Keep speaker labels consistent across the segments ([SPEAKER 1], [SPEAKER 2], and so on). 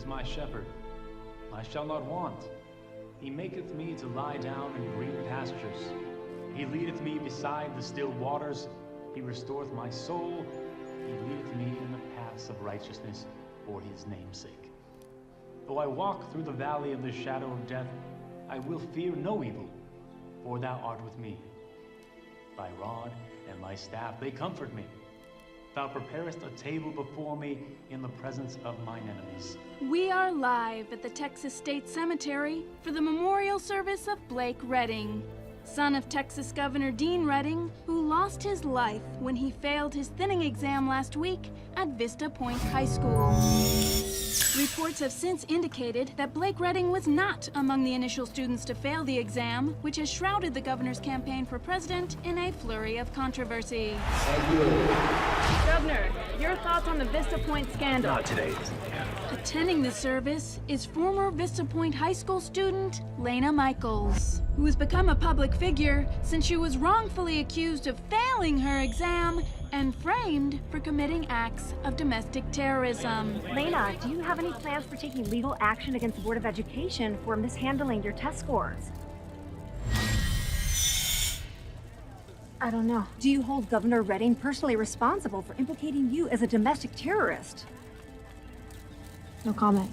[SPEAKER 1] is my shepherd. I shall not want. He maketh me to lie down in green pastures. He leadeth me beside the still waters. He restoreth my soul. He leadeth me in the paths of righteousness for his name's sake. Though I walk through the valley of the shadow of death, I will fear no evil, for thou art with me. Thy rod and thy staff, they comfort me. Thou preparest a table before me in the presence of mine enemies.
[SPEAKER 2] We are live at the Texas State Cemetery for the memorial service of Blake Redding, son of Texas Governor Dean Redding, who lost his life when he failed his thinning exam last week at Vista Point High School. Reports have since indicated that Blake Redding was not among the initial students to fail the exam, which has shrouded the governor's campaign for president in a flurry of controversy.
[SPEAKER 3] Thank you.
[SPEAKER 2] Governor, your thoughts on the Vista Point scandal?
[SPEAKER 4] Not today.
[SPEAKER 2] Attending the service is former Vista Point High School student Lena Michaels, who has become a public figure since she was wrongfully accused of failing her exam and framed for committing acts of domestic terrorism.
[SPEAKER 5] Lena, do you have any plans for taking legal action against the Board of Education for mishandling your test scores? I don't know. Do you hold Governor Redding personally responsible for implicating you as a domestic terrorist? No comment.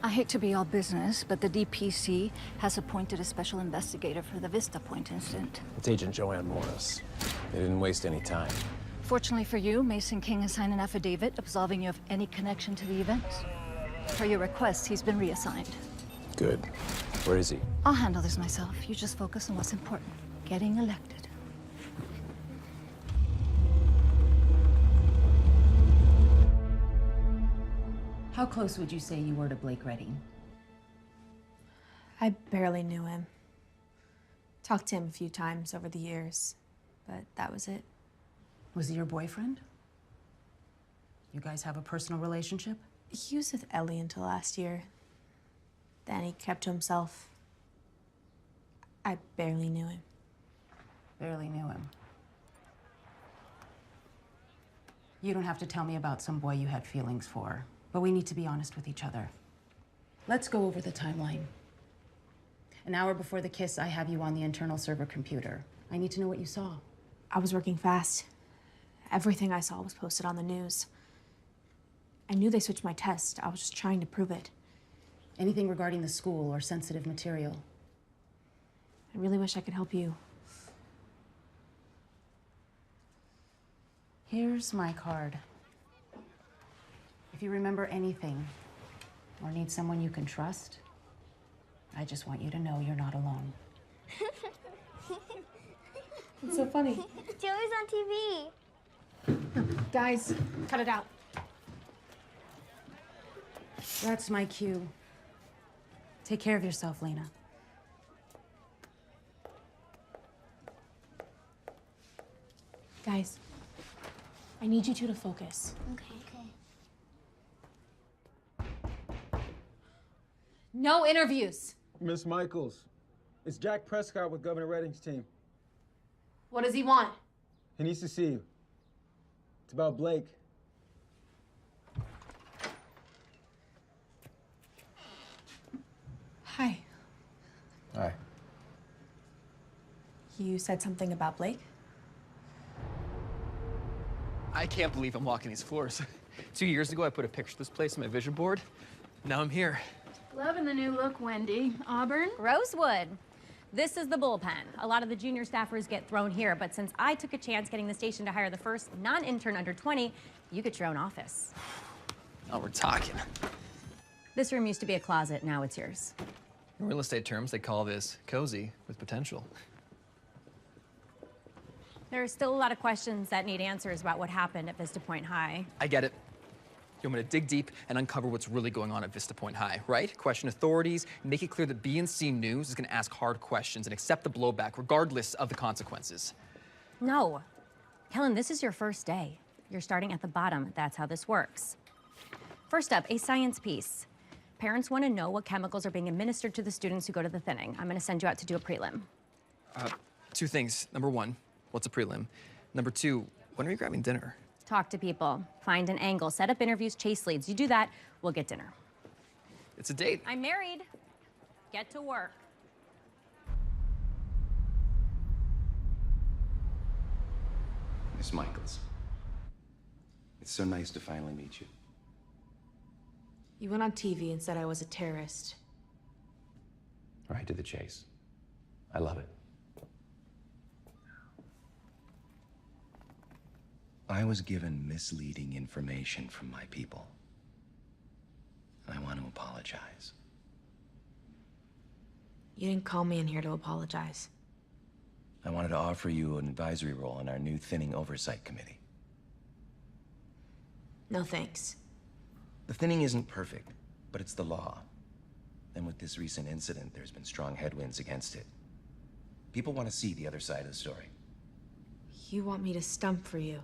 [SPEAKER 6] I hate to be all business, but the DPC has appointed a special investigator for the Vista Point incident.
[SPEAKER 4] It's Agent Joanne Morris. They didn't waste any time.
[SPEAKER 6] Fortunately for you, Mason King has signed an affidavit absolving you of any connection to the event. Per your request, he's been reassigned.
[SPEAKER 4] Good. Where is he?
[SPEAKER 6] I'll handle this myself. You just focus on what's important. Getting elected.
[SPEAKER 7] How close would you say you were to Blake Redding?
[SPEAKER 8] I barely knew him. Talked to him a few times over the years, but that was it.
[SPEAKER 7] Was he your boyfriend? You guys have a personal relationship?
[SPEAKER 8] He was with Ellie until last year. Then he kept to himself. I barely knew him.
[SPEAKER 7] Barely knew him. You don't have to tell me about some boy you had feelings for, but we need to be honest with each other. Let's go over the timeline. An hour before the kiss, I have you on the internal server computer. I need to know what you saw.
[SPEAKER 8] I was working fast. Everything I saw was posted on the news. I knew they switched my test. I was just trying to prove it.
[SPEAKER 7] Anything regarding the school or sensitive material?
[SPEAKER 8] I really wish I could help you.
[SPEAKER 7] Here's my card. If you remember anything or need someone you can trust, I just want you to know you're not alone.
[SPEAKER 8] It's so funny.
[SPEAKER 9] Joey's on TV.
[SPEAKER 8] Guys, cut it out.
[SPEAKER 7] That's my cue. Take care of yourself, Lena.
[SPEAKER 8] Guys, I need you two to focus.
[SPEAKER 9] Okay.
[SPEAKER 8] No interviews.
[SPEAKER 10] Miss Michaels, it's Jack Prescott with Governor Redding's team.
[SPEAKER 8] What does he want?
[SPEAKER 10] He needs to see you. It's about Blake.
[SPEAKER 8] Hi.
[SPEAKER 4] Hi.
[SPEAKER 8] You said something about Blake?
[SPEAKER 11] I can't believe I'm walking these floors. 2 years ago, I put a picture of this place on my vision board. Now I'm here.
[SPEAKER 2] Loving the new look, Wendy. Auburn?
[SPEAKER 5] Rosewood. This is the bullpen. A lot of the junior staffers get thrown here, but since I took a chance getting the station to hire the first non-intern under 20, you get your own office.
[SPEAKER 11] Now we're talking.
[SPEAKER 5] This room used to be a closet, now it's yours.
[SPEAKER 11] In real estate terms, they call this cozy with potential.
[SPEAKER 5] There are still a lot of questions that need answers about what happened at Vista Point High.
[SPEAKER 11] I get it. You want me to dig deep and uncover what's really going on at Vista Point High, right? Question authorities, make it clear that B&C News is gonna ask hard questions and accept the blowback regardless of the consequences.
[SPEAKER 5] No. Helen, this is your first day. You're starting at the bottom. That's how this works. First up, a science piece. Parents want to know what chemicals are being administered to the students who go to the thinning. I'm going to send you out to do a prelim.
[SPEAKER 11] Two things. Number one, what's a prelim? Number two, when are you grabbing dinner?
[SPEAKER 5] Talk to people, find an angle, set up interviews, chase leads. You do that, we'll get dinner.
[SPEAKER 11] It's a date.
[SPEAKER 5] I'm married. Get to work.
[SPEAKER 3] Miss Michaels, it's so nice to finally meet you.
[SPEAKER 8] You went on TV and said I was a terrorist.
[SPEAKER 3] Right to the chase. I love it. I was given misleading information from my people. And I want to apologize.
[SPEAKER 8] You didn't call me in here to apologize.
[SPEAKER 3] I wanted to offer you an advisory role in our new thinning oversight committee.
[SPEAKER 8] No thanks.
[SPEAKER 3] The thinning isn't perfect, but it's the law. And with this recent incident, there's been strong headwinds against it. People want to see the other side of the story.
[SPEAKER 8] You want me to stump for you?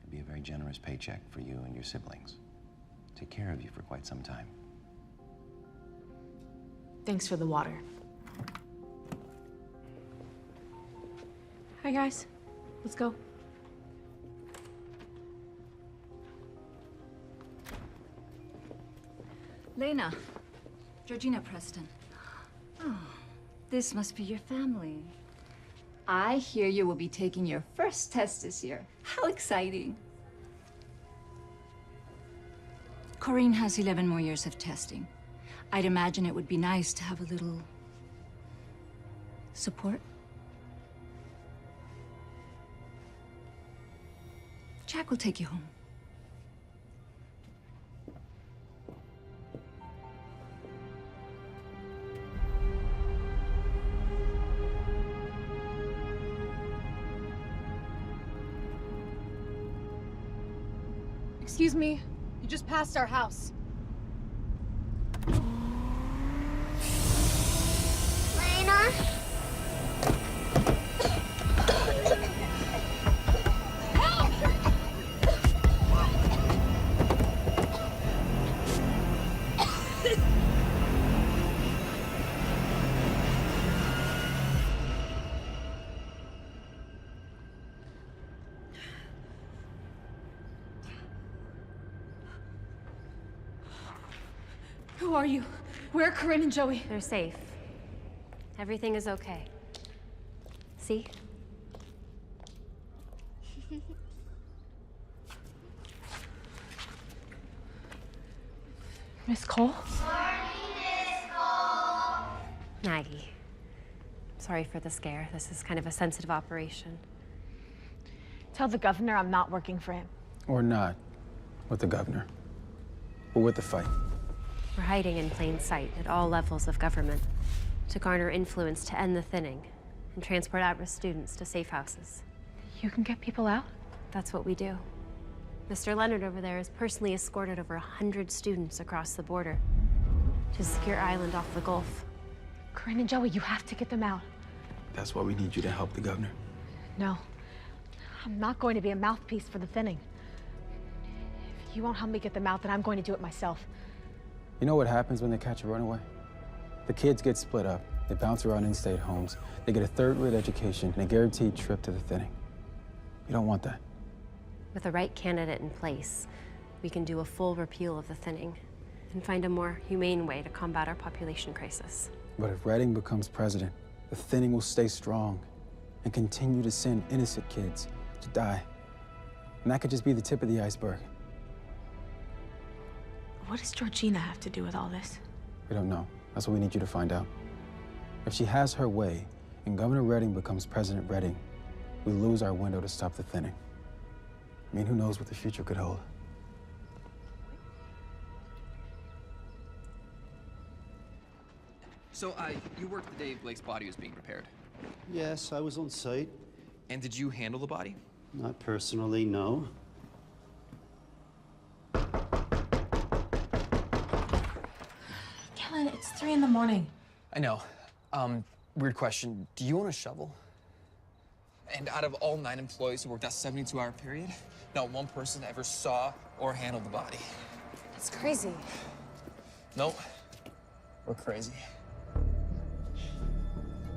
[SPEAKER 3] It'd be a very generous paycheck for you and your siblings. Take care of you for quite some time.
[SPEAKER 8] Thanks for the water. Hi, guys. Let's go.
[SPEAKER 6] Lena, Georgina Preston. Oh, this must be your family. I hear you will be taking your first test this year. How exciting. Corinne has 11 more years of testing. I'd imagine it would be nice to have a little support. Jack will take you home.
[SPEAKER 12] Excuse me, you just passed our house.
[SPEAKER 9] Lena?
[SPEAKER 12] Who are you? Where are Corinne and Joey?
[SPEAKER 13] They're safe. Everything is okay. See?
[SPEAKER 12] Miss Cole?
[SPEAKER 13] Maggie. Sorry for the scare. This is kind of a sensitive operation.
[SPEAKER 12] Tell the governor I'm not working for him.
[SPEAKER 4] Or not. With the governor. Or with the fight.
[SPEAKER 13] We're hiding in plain sight at all levels of government to garner influence to end the thinning and transport at-risk students to safe houses.
[SPEAKER 12] You can get people out?
[SPEAKER 13] That's what we do. Mr. Leonard over there has personally escorted over 100 students across the border to a secure island off the Gulf.
[SPEAKER 12] Corinne and Joey, you have to get them out.
[SPEAKER 4] That's why we need you to help the governor.
[SPEAKER 12] No. I'm not going to be a mouthpiece for the thinning. If you won't help me get them out, then I'm going to do it myself.
[SPEAKER 4] You know what happens when they catch a runaway? The kids get split up. They bounce around in-state homes. They get a third-rate education and a guaranteed trip to the thinning. You don't want that.
[SPEAKER 13] With the right candidate in place, we can do a full repeal of the thinning and find a more humane way to combat our population crisis.
[SPEAKER 4] But if Redding becomes president, the thinning will stay strong and continue to send innocent kids to die. And that could just be the tip of the iceberg.
[SPEAKER 8] What does Georgina have to do with all this?
[SPEAKER 4] We don't know. That's what we need you to find out. If she has her way and Governor Redding becomes President Redding, we lose our window to stop the thinning. I mean, who knows what the future could hold?
[SPEAKER 11] So, you worked the day Blake's body was being repaired.
[SPEAKER 14] Yes, I was on site.
[SPEAKER 11] And did you handle the body?
[SPEAKER 14] Not personally, no.
[SPEAKER 8] Kellen, it's 3 in the morning.
[SPEAKER 11] I know. Weird question. Do you own a shovel? And out of all 9 employees who worked that 72-hour period, not one person ever saw or handled the body.
[SPEAKER 12] That's crazy.
[SPEAKER 11] Nope. We're crazy.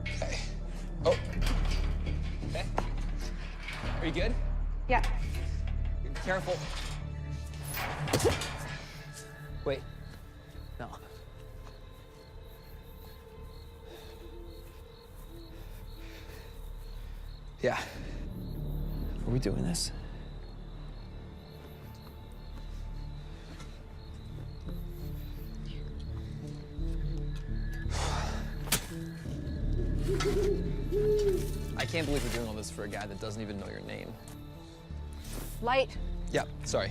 [SPEAKER 11] Okay. Oh. Okay. Are you good?
[SPEAKER 12] Yeah.
[SPEAKER 11] Careful. Wait. No. Yeah. Are we doing this? I can't believe we're doing all this for a guy that doesn't even know your name.
[SPEAKER 12] Light.
[SPEAKER 11] Yeah, sorry.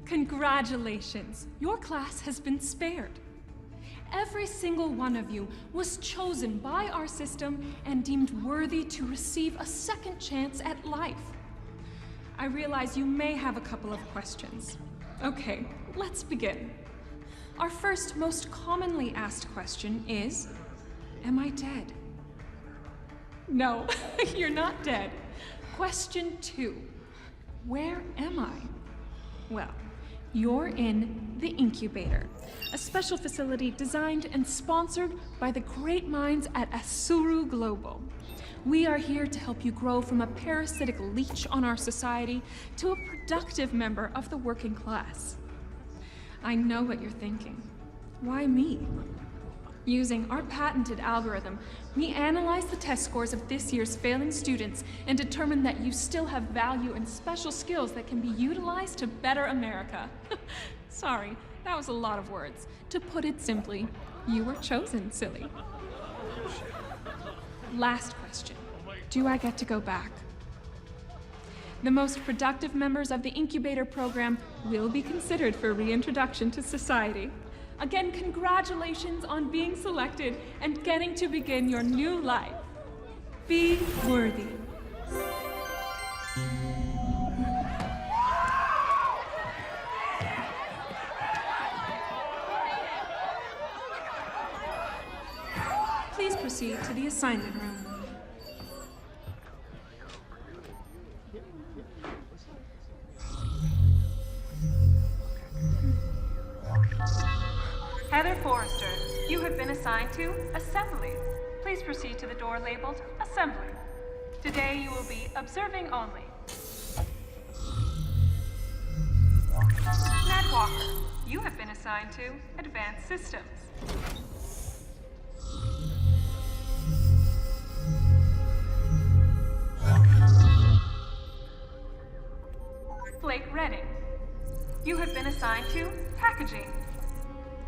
[SPEAKER 15] Congratulations, your class has been spared. Every single one of you was chosen by our system and deemed worthy to receive a second chance at life. I realize you may have a couple of questions. Okay, let's begin. Our first, most commonly asked question is, am I dead? No, you're not dead. Question 2, where am I? Well, you're in the incubator, a special facility designed and sponsored by the great minds at Asuru Global. We are here to help you grow from a parasitic leech on our society to a productive member of the working class. I know what you're thinking. Why me? Using our patented algorithm, we analyze the test scores of this year's failing students and determine that you still have value and special skills that can be utilized to better America. Sorry, that was a lot of words. To put it simply, you were chosen, silly. Last question. Do I get to go back? The most productive members of the incubator program will be considered for reintroduction to society. Again, congratulations on being selected and getting to begin your new life. Be worthy. Please proceed to the assignment room. Heather Forrester, you have been assigned to Assembly. Please proceed to the door labeled Assembly. Today you will be observing only. Ned Walker, you have been assigned to Advanced Systems. Blake Redding, you have been assigned to Packaging.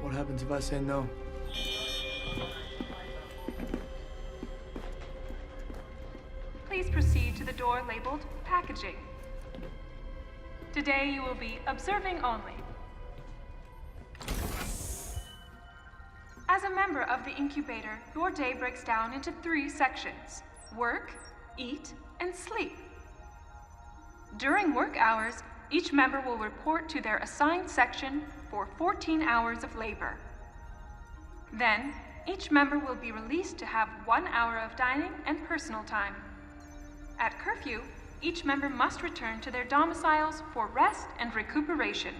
[SPEAKER 10] What happens if I say no?
[SPEAKER 15] Please proceed to the door labeled Packaging. Today you will be observing only. As a member of the incubator, your day breaks down into 3 sections: work, eat, and sleep. During work hours, each member will report to their assigned section for 14 hours of labor. Then, each member will be released to have 1 hour of dining and personal time. At curfew, each member must return to their domiciles for rest and recuperation.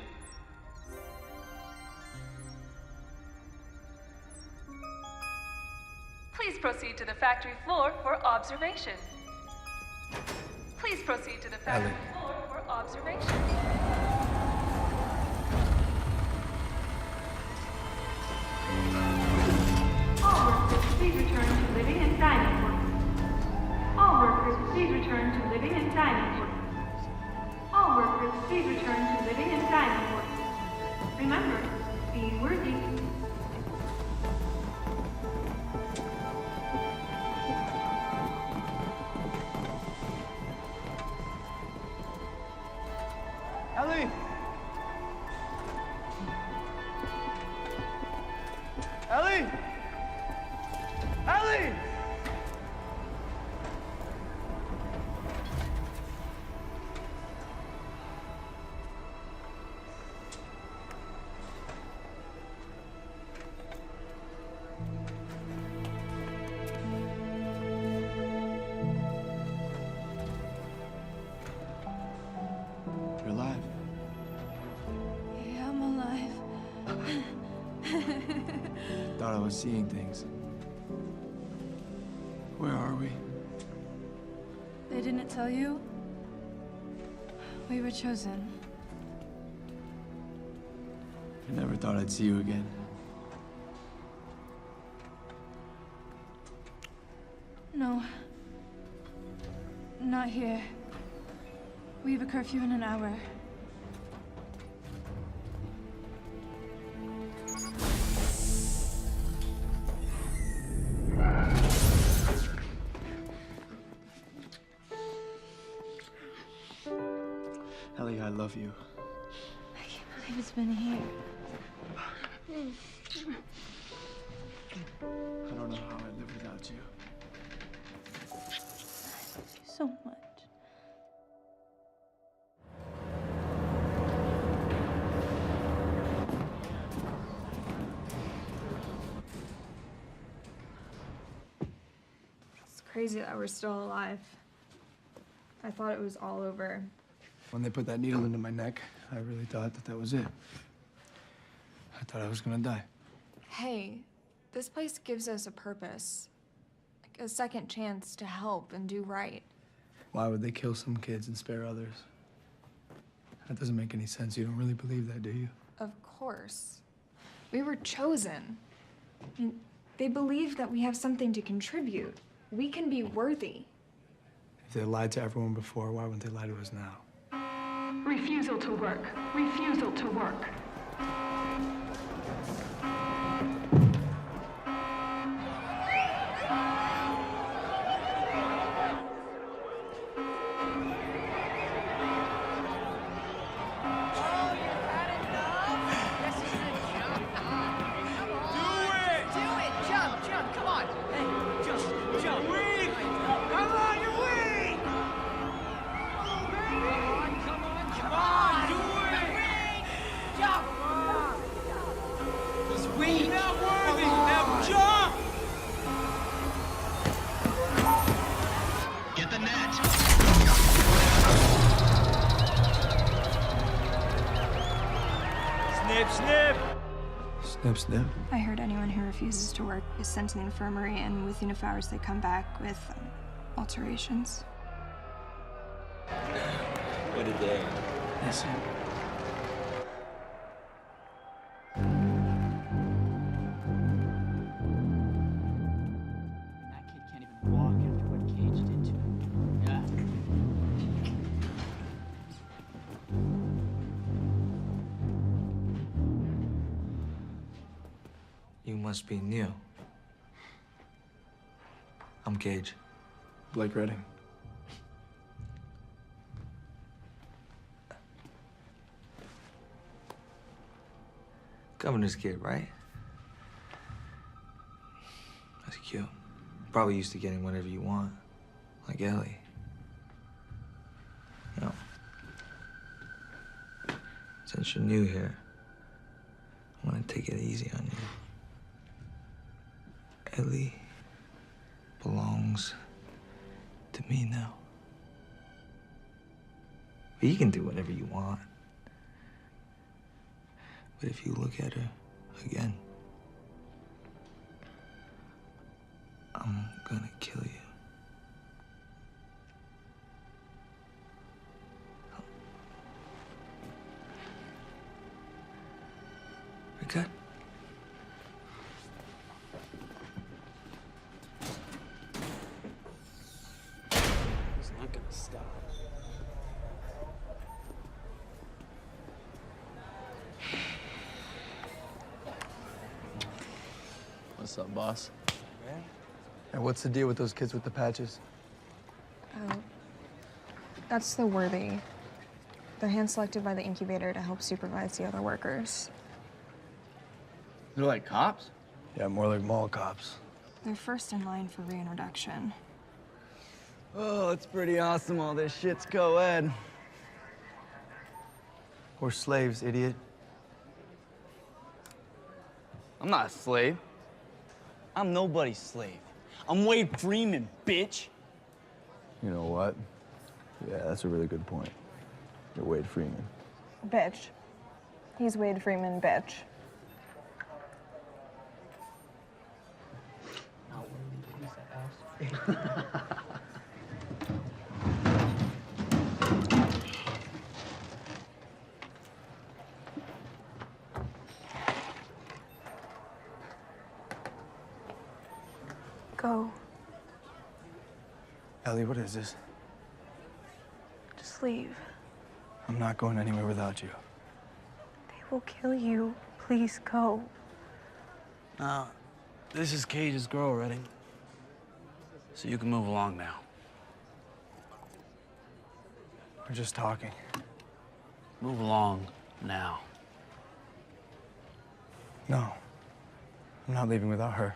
[SPEAKER 15] Please proceed to the factory floor for observation. Please proceed to the factory floor for observation. All workers, please return to living and dining quarters. All workers, please return to living and dining quarters. All workers, please return to living and dining quarters. Remember, be worthy.
[SPEAKER 10] Ellie! Ellie! Ellie!
[SPEAKER 4] You're alive.
[SPEAKER 2] Yeah, I'm alive.
[SPEAKER 4] Thought I was seeing things. Where are we?
[SPEAKER 2] They didn't tell you? We were chosen.
[SPEAKER 4] I never thought I'd see you again.
[SPEAKER 2] No. Not here. We have a curfew in an hour.
[SPEAKER 4] Ellie, I love you.
[SPEAKER 2] I can't believe it's been a year.
[SPEAKER 4] I don't know how I'd live without you.
[SPEAKER 2] I love you so much.
[SPEAKER 16] It's crazy that we're still alive. I thought it was all over.
[SPEAKER 4] When they put that needle into my neck, I really thought that was it. I thought I was gonna die.
[SPEAKER 16] Hey, this place gives us a purpose. Like a second chance to help and do right.
[SPEAKER 4] Why would they kill some kids and spare others? That doesn't make any sense. You don't really believe that, do you?
[SPEAKER 16] Of course. We were chosen. I mean, they believe that we have something to contribute. We can be worthy.
[SPEAKER 4] If they lied to everyone before, why wouldn't they lie to us now?
[SPEAKER 15] Refusal to work. Refusal to work.
[SPEAKER 4] Snip, snip.
[SPEAKER 16] I heard anyone who refuses to work is sent to the infirmary, and within a few hours they come back with alterations.
[SPEAKER 3] What a day.
[SPEAKER 4] Listen.
[SPEAKER 17] That kid can't even walk after what Cage did to him. Yeah.
[SPEAKER 18] You must be new. I'm Cage.
[SPEAKER 4] Blake Redding.
[SPEAKER 18] Governor's kid, right? That's cute. Probably used to getting whatever you want, like Ellie. You know, since you're new here, I want to take it easy on you. Ellie belongs to me now. But you can do whatever you want. But if you look at her again, I'm gonna kill you. We good?
[SPEAKER 17] He's not gonna stop.
[SPEAKER 19] What's up, boss?
[SPEAKER 4] And what's the deal with those kids with the patches?
[SPEAKER 16] Oh, that's the Worthy.
[SPEAKER 20] They're hand-selected by the incubator to help supervise the other workers.
[SPEAKER 19] They're like cops?
[SPEAKER 10] Yeah, more like mall cops.
[SPEAKER 20] They're first in line for reintroduction.
[SPEAKER 19] Oh, it's pretty awesome. All this shit's co-ed.
[SPEAKER 10] We're slaves, idiot.
[SPEAKER 19] I'm not a slave. I'm nobody's slave. I'm Wade Freeman, bitch.
[SPEAKER 10] You know what? Yeah, that's a really good point. You're Wade Freeman.
[SPEAKER 20] Bitch. He's Wade Freeman, bitch. Go.
[SPEAKER 4] Ellie, what is this?
[SPEAKER 20] Just leave.
[SPEAKER 4] I'm not going anywhere without you.
[SPEAKER 20] They will kill you. Please go.
[SPEAKER 19] Now, this is Cage's girl, Redding. So you can move along now.
[SPEAKER 4] We're just talking.
[SPEAKER 19] Move along now.
[SPEAKER 4] No. I'm not leaving without her.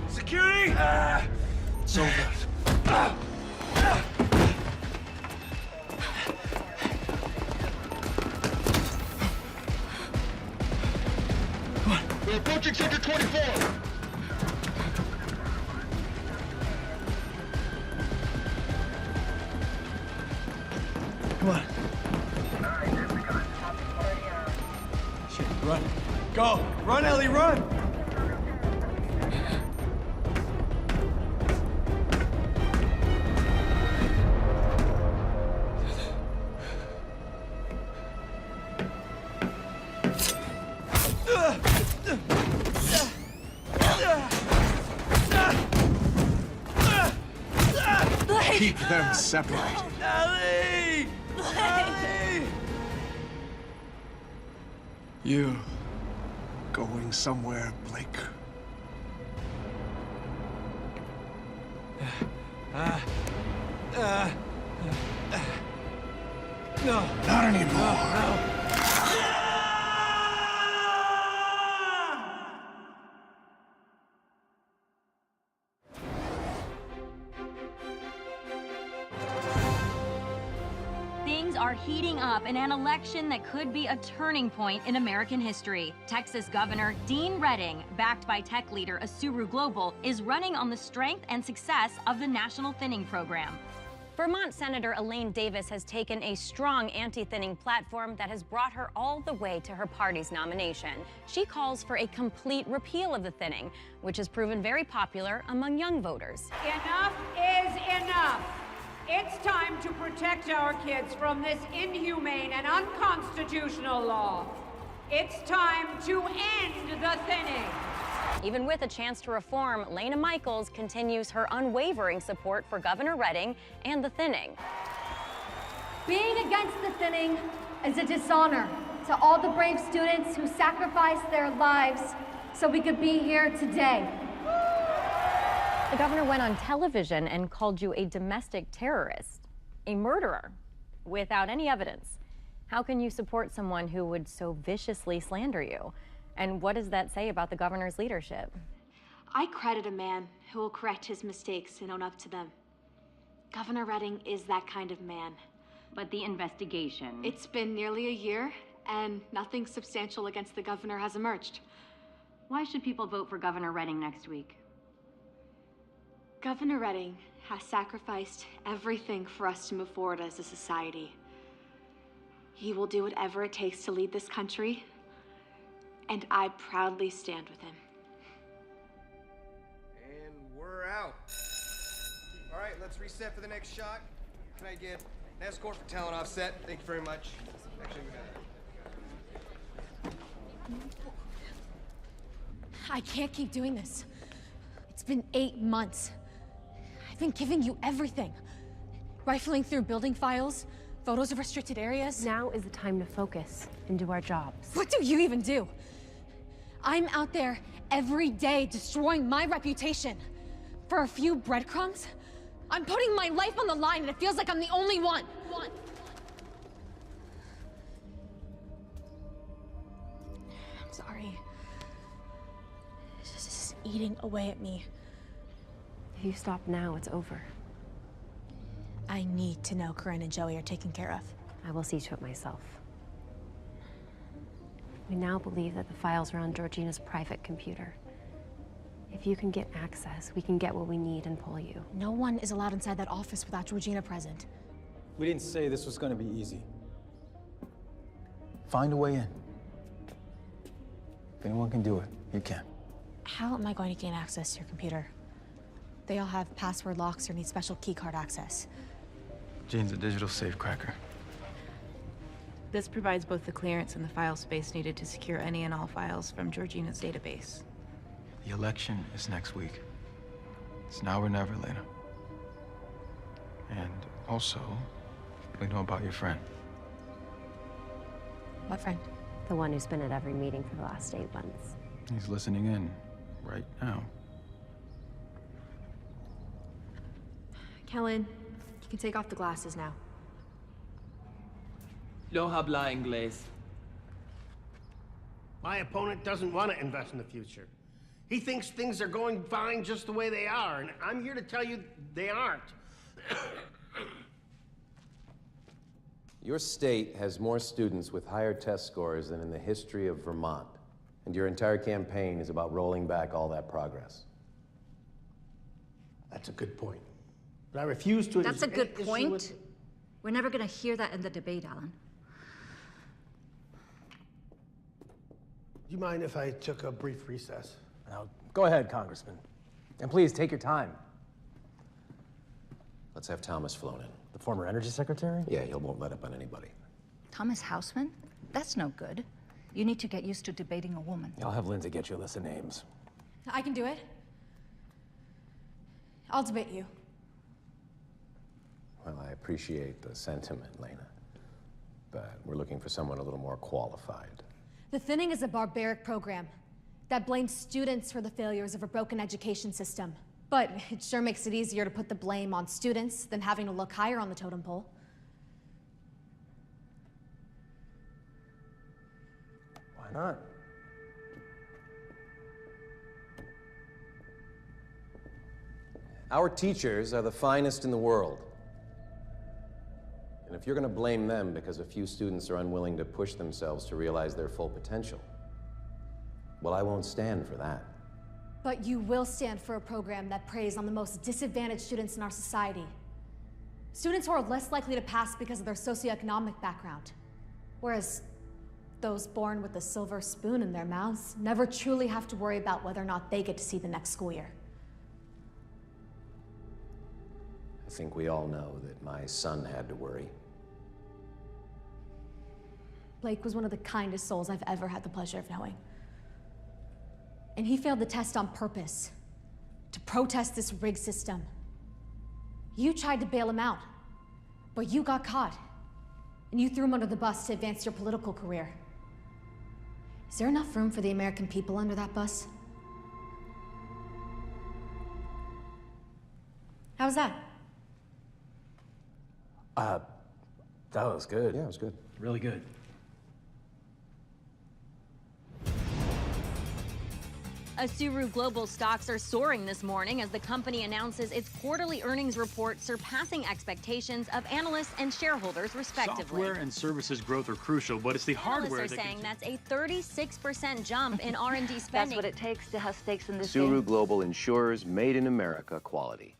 [SPEAKER 19] Security! It's over.
[SPEAKER 21] We're approaching Sector 24.
[SPEAKER 4] Come on. Shit, run. Go! Run, Ellie, run!
[SPEAKER 21] Keep them separated.
[SPEAKER 19] Ellie! Ellie!
[SPEAKER 21] You going somewhere, Blake?
[SPEAKER 19] No.
[SPEAKER 21] Not anymore.
[SPEAKER 19] No.
[SPEAKER 5] Things are heating up in an election that could be a turning point in American history. Texas Governor Dean Redding, backed by tech leader Asuru Global, is running on the strength and success of the National Thinning Program. Vermont Senator Elaine Davis has taken a strong anti-thinning platform that has brought her all the way to her party's nomination. She calls for a complete repeal of the thinning, which has proven very popular among young voters.
[SPEAKER 22] Enough is enough. It's time to protect our kids from this inhumane and unconstitutional law. It's time to end the thinning.
[SPEAKER 5] Even with a chance to reform, Lena Michaels continues her unwavering support for Governor Redding and the thinning.
[SPEAKER 23] Being against the thinning is a dishonor to all the brave students who sacrificed their lives so we could be here today.
[SPEAKER 5] The governor went on television and called you a domestic terrorist, a murderer, without any evidence. How can you support someone who would so viciously slander you? And what does that say about the governor's leadership?
[SPEAKER 8] I credit a man who will correct his mistakes and own up to them. Governor Redding is that kind of man.
[SPEAKER 5] But the investigation...
[SPEAKER 8] It's been nearly a year, and nothing substantial against the governor has emerged.
[SPEAKER 5] Why should people vote for Governor Redding next week?
[SPEAKER 8] Governor Redding has sacrificed everything for us to move forward as a society. He will do whatever it takes to lead this country, and I proudly stand with him.
[SPEAKER 24] And we're out. All right, let's reset for the next shot. Can I get an escort for talent offset? Thank you very much. Actually, we got
[SPEAKER 12] I can't keep doing this. It's been 8 months. I've been giving you everything. Rifling through building files, photos of restricted areas.
[SPEAKER 13] Now is the time to focus and do our jobs.
[SPEAKER 12] What do you even do? I'm out there every day destroying my reputation. For a few breadcrumbs? I'm putting my life on the line and it feels like I'm the only one. I'm sorry. This is eating away at me.
[SPEAKER 13] If you stop now, it's over.
[SPEAKER 12] I need to know Corinne and Joey are taken care of.
[SPEAKER 13] I will see to it myself. We now believe that the files are on Georgina's private computer. If you can get access, we can get what we need and pull you.
[SPEAKER 12] No one is allowed inside that office without Georgina present.
[SPEAKER 4] We didn't say this was gonna be easy. Find a way in. If anyone can do it, you can.
[SPEAKER 12] How am I going to gain access to your computer? They all have password locks or need special keycard access.
[SPEAKER 4] Jean's a digital safecracker.
[SPEAKER 1] This provides both the clearance and the file space needed to secure any and all files from Georgina's database.
[SPEAKER 4] The election is next week. It's now or never, Lena. And also, we know about your friend.
[SPEAKER 12] What friend?
[SPEAKER 13] The one who's been at every meeting for the last 8 months.
[SPEAKER 4] He's listening in right now.
[SPEAKER 12] Kellen, you can take off the glasses now.
[SPEAKER 6] No habla inglés.
[SPEAKER 21] My opponent doesn't want to invest in the future. He thinks things are going fine just the way they are, and I'm here to tell you they aren't.
[SPEAKER 3] Your state has more students with higher test scores than in the history of Vermont, and your entire campaign is about rolling back all that progress.
[SPEAKER 21] That's a good point. But I refuse to...
[SPEAKER 7] That's a good point. We're never going to hear that in the debate, Alan.
[SPEAKER 21] Do you mind if I took a brief recess?
[SPEAKER 9] Now, go ahead, Congressman. And please, take your time.
[SPEAKER 3] Let's have Thomas flown in.
[SPEAKER 9] The former energy secretary?
[SPEAKER 3] Yeah, he won't let up on anybody.
[SPEAKER 7] Thomas Houseman? That's no good. You need to get used to debating a woman.
[SPEAKER 9] I'll have Lindsay get you a list of names.
[SPEAKER 12] I can do it. I'll debate you.
[SPEAKER 3] Well, I appreciate the sentiment, Lena. But we're looking for someone a little more qualified.
[SPEAKER 12] The thinning is a barbaric program that blames students for the failures of a broken education system. But it sure makes it easier to put the blame on students than having to look higher on the totem pole.
[SPEAKER 9] Why not?
[SPEAKER 3] Our teachers are the finest in the world. And if you're going to blame them because a few students are unwilling to push themselves to realize their full potential, well, I won't stand for that.
[SPEAKER 12] But you will stand for a program that preys on the most disadvantaged students in our society. Students who are less likely to pass because of their socioeconomic background. Whereas those born with a silver spoon in their mouths never truly have to worry about whether or not they get to see the next school year.
[SPEAKER 3] I think we all know that my son had to worry.
[SPEAKER 12] Blake was one of the kindest souls I've ever had the pleasure of knowing. And he failed the test on purpose, to protest this rigged system. You tried to bail him out, but you got caught. And you threw him under the bus to advance your political career. Is there enough room for the American people under that bus? How's that?
[SPEAKER 9] That was good.
[SPEAKER 3] Yeah, it was good.
[SPEAKER 9] Really good.
[SPEAKER 5] Asuru Global stocks are soaring this morning as the company announces its quarterly earnings report surpassing expectations of analysts and shareholders, respectively.
[SPEAKER 25] Software and services growth are crucial, but it's the hardware
[SPEAKER 5] Analysts are saying that's a 36% jump in R&D spending.
[SPEAKER 7] That's what it takes to have stakes in this
[SPEAKER 3] Suru
[SPEAKER 7] game.
[SPEAKER 3] Global ensures made in America quality.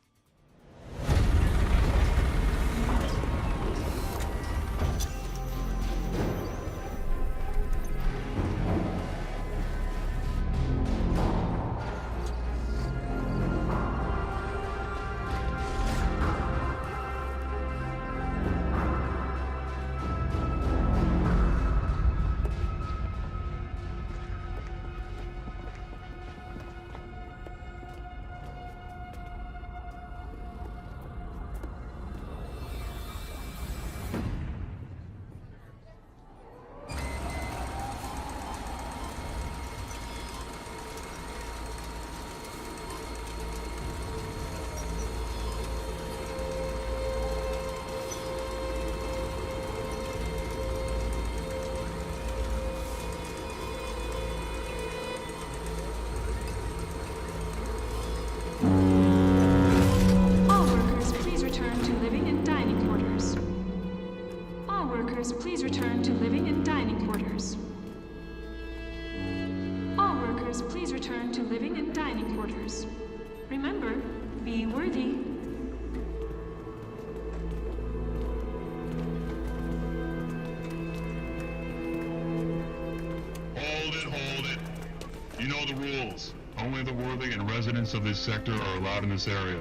[SPEAKER 2] members please return to living and dining quarters. Remember, be worthy.
[SPEAKER 6] Hold it. You know the rules. Only the worthy and residents of this sector are allowed in this area.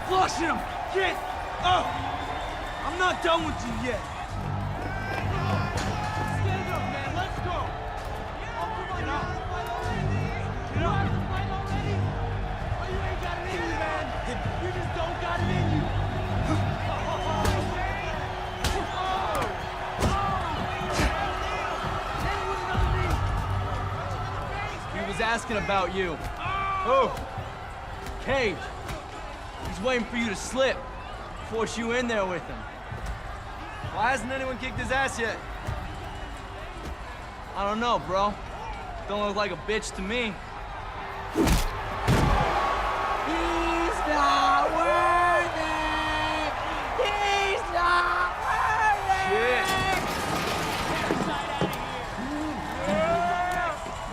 [SPEAKER 11] Flush him! Get up! I'm not done with you yet. Stand up, man. Let's go. Get up. Get up. Oh, you ain't got it in you, man. You just don't got it in you. He was asking about you. Oh! Cage. He's waiting for you to slip. Force you in there with him. Why hasn't anyone kicked his ass yet? I don't know, bro. Don't look like a bitch to me. He's not worthy! He's not worthy! Shit!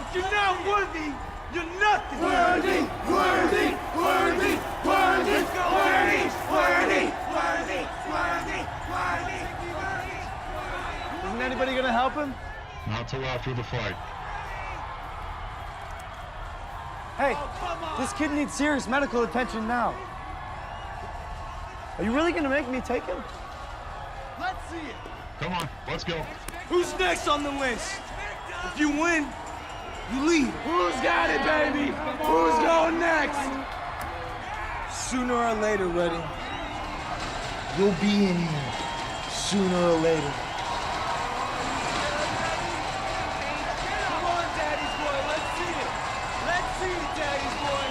[SPEAKER 11] If you're not worthy, you're nothing! Worthy! Worthy! Worthy! Worthy! Worthy! Worthy! Worthy! Worthy! Worthy! Isn't anybody gonna help him?
[SPEAKER 6] Not till after the fight.
[SPEAKER 11] Hey, this kid needs serious medical attention now. Are you really gonna make me take him? Let's see it.
[SPEAKER 6] Come on, let's go.
[SPEAKER 11] Who's next on the list? If you win, you leave. Who's got it, baby? Who's going next? Sooner or later, Redding, you'll be in here. Sooner or later. Come on, Daddy's boy. Let's see it. Let's see it, Daddy's boy.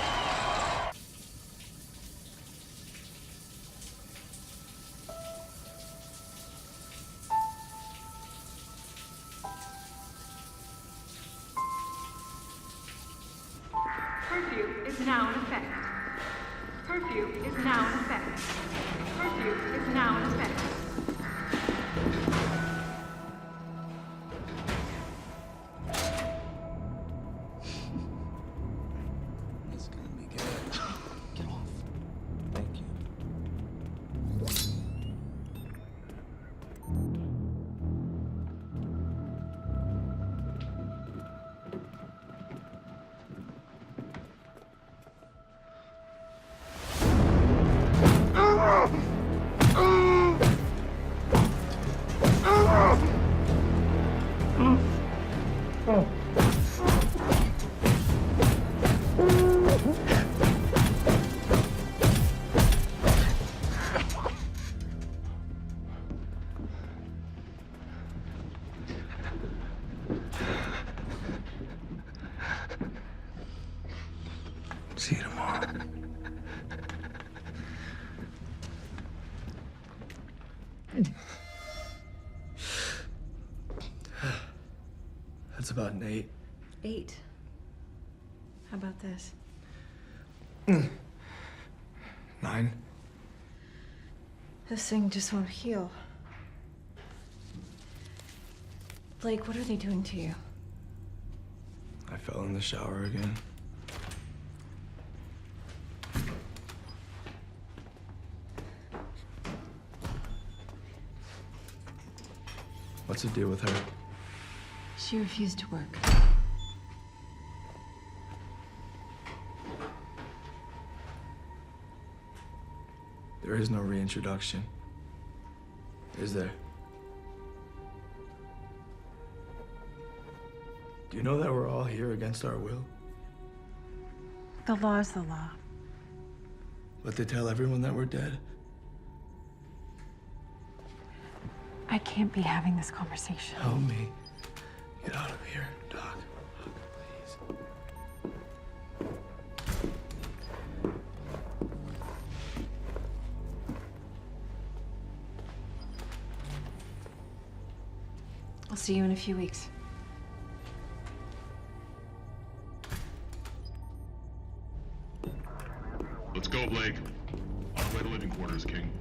[SPEAKER 2] Curfew is now in effect. Curfew is now in effect. Curfew is now in effect.
[SPEAKER 11] It's gonna be good. Get off. Thank you.
[SPEAKER 18] See you tomorrow. That's about an 8.
[SPEAKER 16] 8. How about this?
[SPEAKER 18] 9.
[SPEAKER 16] This thing just won't heal. Blake, what are they doing to you?
[SPEAKER 18] I fell in the shower again. What's the deal with her?
[SPEAKER 16] She refused to work.
[SPEAKER 18] There is no reintroduction, is there? Do you know that we're all here against our will?
[SPEAKER 20] The law is the law.
[SPEAKER 11] But they tell everyone that we're dead.
[SPEAKER 16] I can't be having this conversation.
[SPEAKER 11] Help me get out of here, Doc. Please.
[SPEAKER 16] I'll see you in a few weeks.
[SPEAKER 6] Let's go, Blake. On our way to living quarters, King.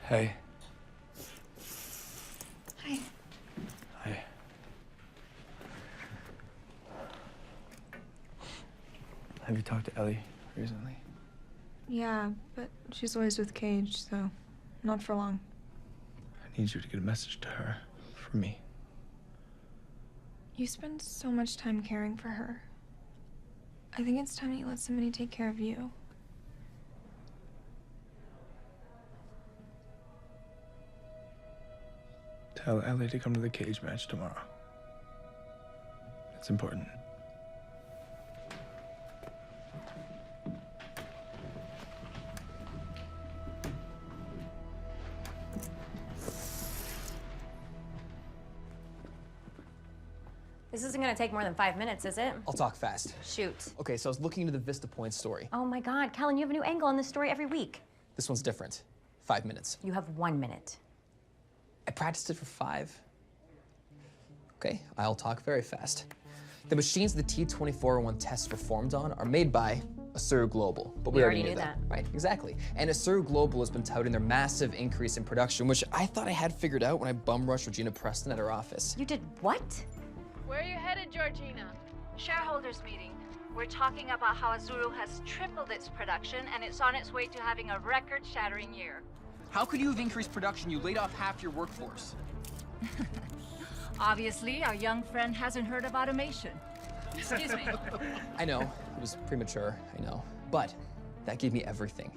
[SPEAKER 11] Hey.
[SPEAKER 16] Hi.
[SPEAKER 11] Hi. Have you talked to Ellie recently?
[SPEAKER 16] Yeah, but she's always with Cage, so not for long.
[SPEAKER 11] I need you to get a message to her from me.
[SPEAKER 16] You spend so much time caring for her. I think it's time that you let somebody take care of you.
[SPEAKER 11] Tell Ellie to come to the Cage match tomorrow. It's important.
[SPEAKER 5] This isn't gonna take more than 5 minutes, is it?
[SPEAKER 10] I'll talk fast.
[SPEAKER 5] Shoot.
[SPEAKER 10] Okay, so I was looking into the Vista Point story.
[SPEAKER 5] Oh my God, Kellen, you have a new angle on this story every week.
[SPEAKER 10] This one's different. 5 minutes.
[SPEAKER 5] You have 1 minute.
[SPEAKER 10] I practiced it for 5. Okay, I'll talk very fast. The machines the T-2401 tests performed on are made by Asuru Global, but we already knew that. Right, exactly. And Asuru Global has been touting their massive increase in production, which I thought I had figured out when I bum rushed Regina Preston at her office.
[SPEAKER 5] You did what?
[SPEAKER 14] Where are you headed, Georgina?
[SPEAKER 7] Shareholders meeting. We're talking about how Azuru has tripled its production and it's on its way to having a record-shattering year.
[SPEAKER 10] How could you have increased production? You laid off half your workforce.
[SPEAKER 7] Obviously, our young friend hasn't heard of automation. Excuse me.
[SPEAKER 10] I know, it was premature, I know. But that gave me everything.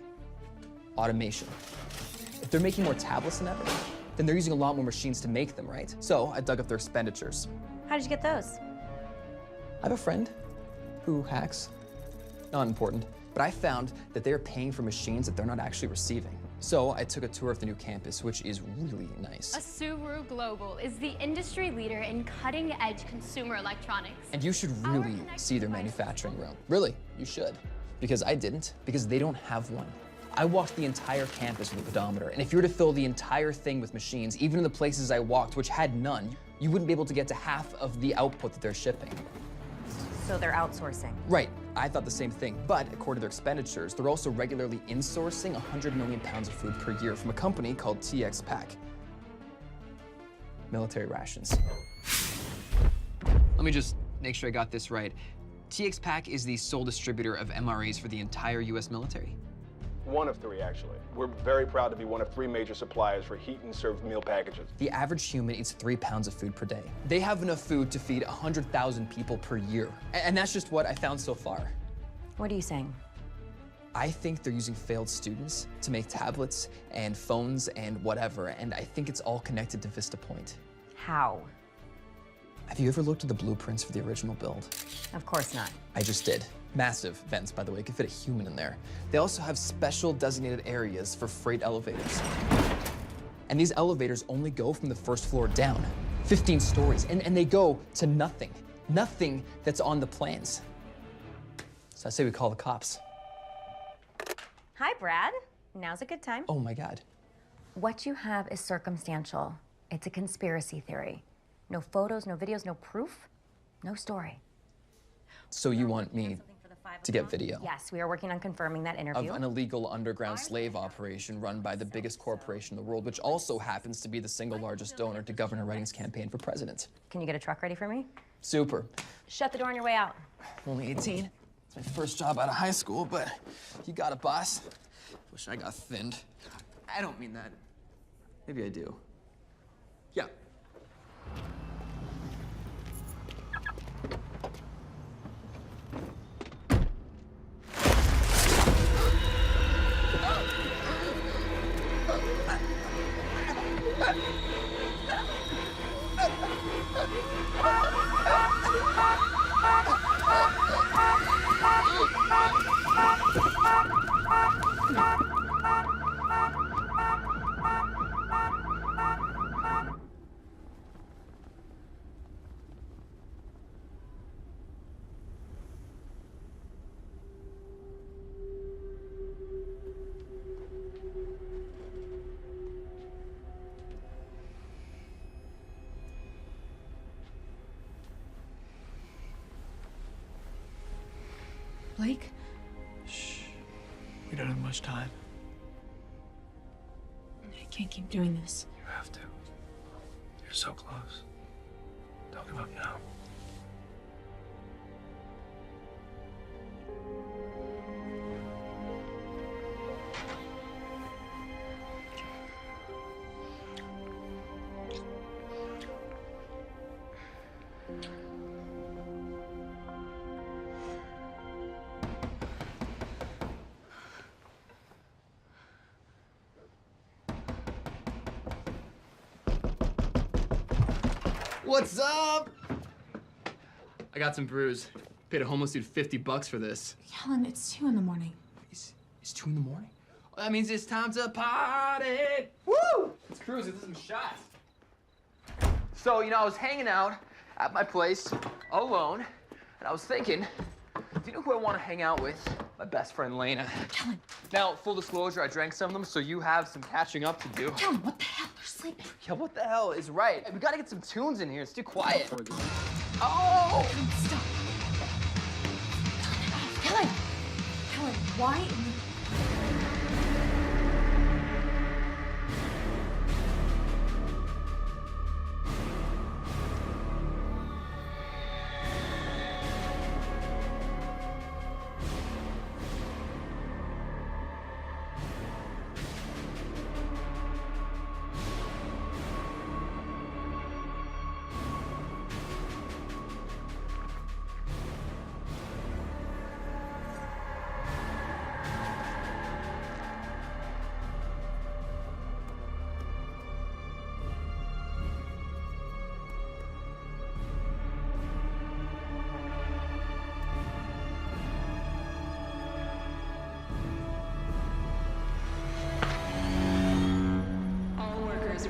[SPEAKER 10] Automation. If they're making more tablets than ever, then they're using a lot more machines to make them, right? So I dug up their expenditures.
[SPEAKER 5] How did you get those?
[SPEAKER 10] I have a friend who hacks. Not important. But I found that they're paying for machines that they're not actually receiving. So I took a tour of the new campus, which is really nice.
[SPEAKER 14] Asuru Global is the industry leader in cutting-edge consumer electronics.
[SPEAKER 10] And you should really see their manufacturing room. Really, you should. Because I didn't, because they don't have one. I walked the entire campus with a pedometer, and if you were to fill the entire thing with machines, even in the places I walked, which had none, you wouldn't be able to get to half of the output that they're shipping.
[SPEAKER 5] So they're outsourcing.
[SPEAKER 10] Right, I thought the same thing, but according to their expenditures, they're also regularly insourcing 100 million pounds of food per year from a company called TX Pack. Military rations. Let me just make sure I got this right. TX Pack is the sole distributor of MREs for the entire US military.
[SPEAKER 15] One of 3, actually. We're very proud to be one of 3 major suppliers for heat and served meal packages.
[SPEAKER 10] The average human eats 3 pounds of food per day. They have enough food to feed 100,000 people per year. And that's just what I found so far.
[SPEAKER 5] What are you saying?
[SPEAKER 10] I think they're using failed students to make tablets and phones and whatever, and I think it's all connected to Vista Point.
[SPEAKER 5] How?
[SPEAKER 10] Have you ever looked at the blueprints for the original build?
[SPEAKER 5] Of course not.
[SPEAKER 10] I just did. Massive vents, by the way, could fit a human in there. They also have special designated areas for freight elevators. And these elevators only go from the first floor down, 15 stories, and they go to nothing. Nothing that's on the plans. So I say we call the cops.
[SPEAKER 5] Hi, Brad. Now's a good time.
[SPEAKER 10] Oh my God.
[SPEAKER 5] What you have is circumstantial. It's a conspiracy theory. No photos, no videos, no proof, no story.
[SPEAKER 10] So you want me to get video?
[SPEAKER 5] Yes, we are working on confirming that interview.
[SPEAKER 10] Of an illegal underground slave operation run by the biggest corporation in the world, which also happens to be the single largest donor to Governor Redding's campaign for president.
[SPEAKER 5] Can you get a truck ready for me?
[SPEAKER 10] Super.
[SPEAKER 5] Shut the door on your way out.
[SPEAKER 10] Only 18. It's my first job out of high school, but you got it, boss. Wish I got thinned. I don't mean that Maybe I do. Yeah.
[SPEAKER 12] Blake?
[SPEAKER 18] Shh. We don't have much time.
[SPEAKER 12] I can't keep doing this.
[SPEAKER 18] You have to. You're so close. Don't give up now.
[SPEAKER 10] What's up? I got some brews. Paid a homeless dude $50 for this.
[SPEAKER 12] Helen, it's 2 in the morning.
[SPEAKER 10] It's 2 in the morning? Well, that means it's time to party! Woo! Let's cruise and do some shots. So, you know, I was hanging out at my place alone, and I was thinking, do you know who I want to hang out with? My best friend, Lena.
[SPEAKER 12] Helen.
[SPEAKER 10] Now, full disclosure, I drank some of them, so you have some catching up to do.
[SPEAKER 12] Helen, what the hell? They're sleeping.
[SPEAKER 10] Yeah, what the hell is right? We gotta get some tunes in here. It's too quiet. Oh!
[SPEAKER 12] Stop. Helen! Helen, why in the...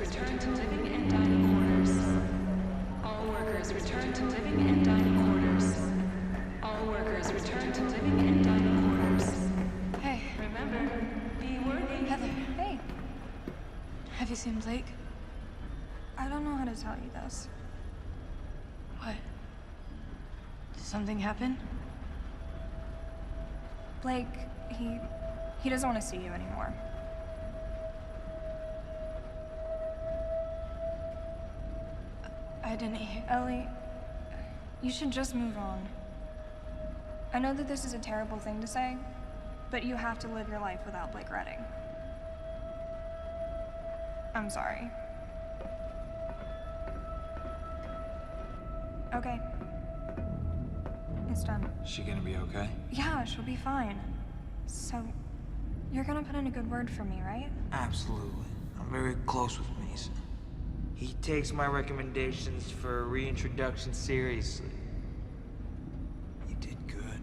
[SPEAKER 2] Return to living and dining quarters. All workers return to living and dining quarters. All workers return to living and dining quarters.
[SPEAKER 16] Hey.
[SPEAKER 2] Remember, be worthy.
[SPEAKER 16] Heather.
[SPEAKER 2] Hey.
[SPEAKER 16] Have you seen Blake? I don't know how to tell you this. What? Did something happen? Blake, he doesn't want to see you anymore. I didn't hear. Ellie, you should just move on. I know that this is a terrible thing to say, but you have to live your life without Blake Redding. I'm sorry. Okay. It's done.
[SPEAKER 18] Is she gonna be okay?
[SPEAKER 16] Yeah, she'll be fine. So, you're gonna put in a good word for me, right?
[SPEAKER 18] Absolutely. I'm very close with Mason. He takes my recommendations for a reintroduction seriously. You did good.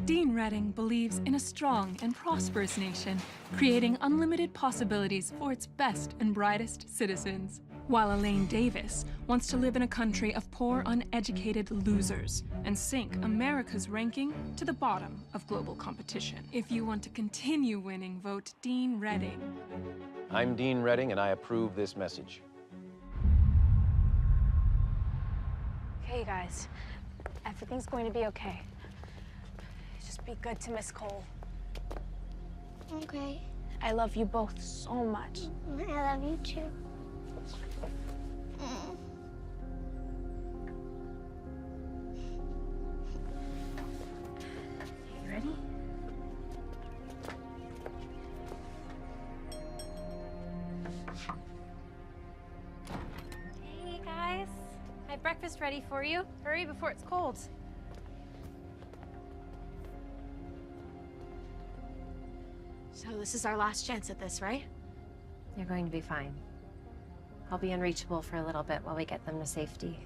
[SPEAKER 8] Dean Redding believes in a strong and prosperous nation, creating unlimited possibilities for its best and brightest citizens. While Elaine Davis wants to live in a country of poor, uneducated losers and sink America's ranking to the bottom of global competition. If you want to continue winning, vote Dean Redding.
[SPEAKER 17] I'm Dean Redding, and I approve this message.
[SPEAKER 14] Okay, you guys. Everything's going to be okay. Just be good to Miss Cole.
[SPEAKER 19] Okay.
[SPEAKER 14] I love you both so much.
[SPEAKER 19] I love you too.
[SPEAKER 13] breakfast ready for you. Hurry before it's cold.
[SPEAKER 12] So this is our last chance at this, right?
[SPEAKER 13] You're going to be fine. I'll be unreachable for a little bit while we get them to safety.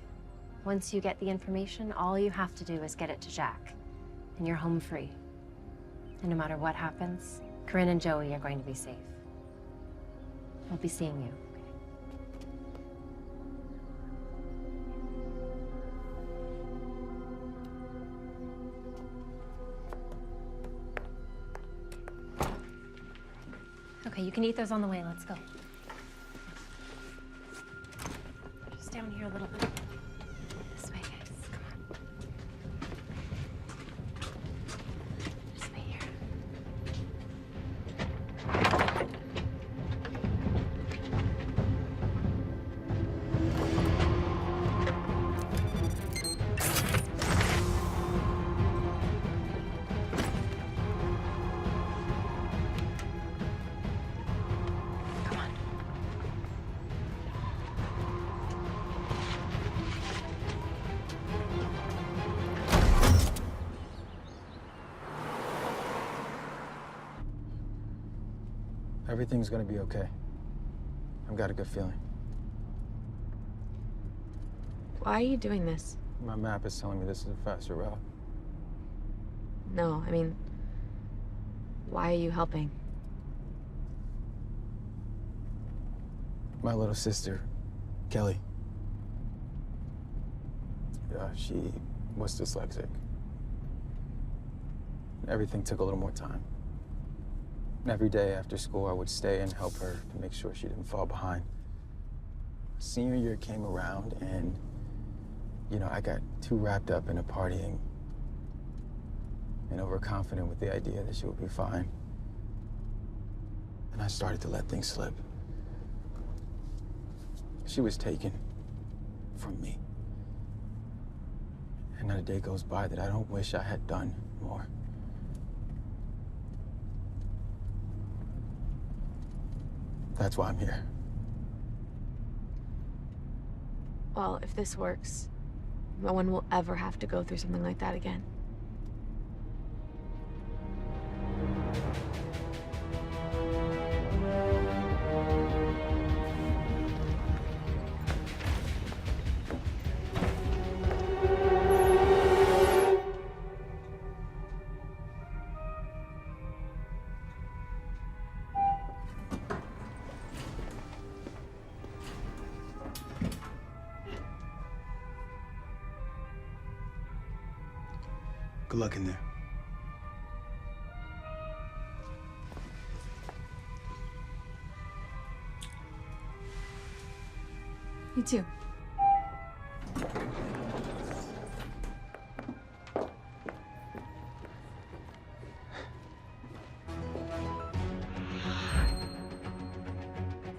[SPEAKER 13] Once you get the information, all you have to do is get it to Jack, and you're home free. And no matter what happens, Corinne and Joey are going to be safe. I'll be seeing you. Okay, you can eat those on the way. Let's go. Just down here a little bit. This way, guys. Come on. This way here.
[SPEAKER 4] Everything's gonna be okay. I've got a good feeling.
[SPEAKER 12] Why are you doing this?
[SPEAKER 4] My map is telling me this is a faster route.
[SPEAKER 12] No, I mean, why are you helping?
[SPEAKER 4] My little sister, Kelly. She was dyslexic. Everything took a little more time. Every day after school, I would stay and help her to make sure she didn't fall behind. Senior year came around and, I got too wrapped up in partying and overconfident with the idea that she would be fine. And I started to let things slip. She was taken from me. And not a day goes by that I don't wish I had done more. That's why I'm here.
[SPEAKER 12] Well, if this works, no one will ever have to go through something like that again.
[SPEAKER 11] Good luck in there.
[SPEAKER 12] You too.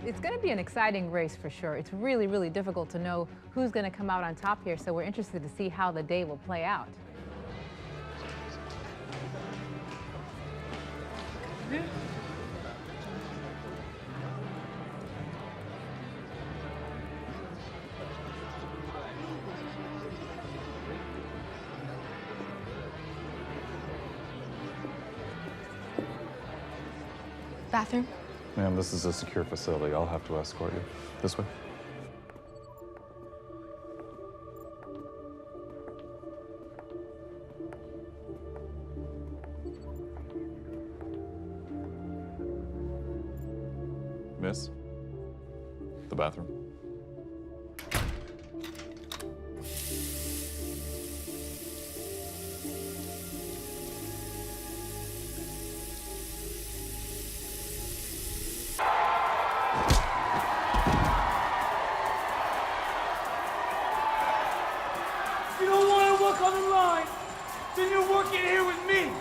[SPEAKER 1] It's going to be an exciting race for sure. It's really, really difficult to know who's going to come out on top here, so we're interested to see how the day will play out.
[SPEAKER 12] Bathroom?
[SPEAKER 19] Ma'am, this is a secure facility. I'll have to escort you. This way. Miss? The bathroom.
[SPEAKER 11] If you don't want to work on the line, then you're working here with me.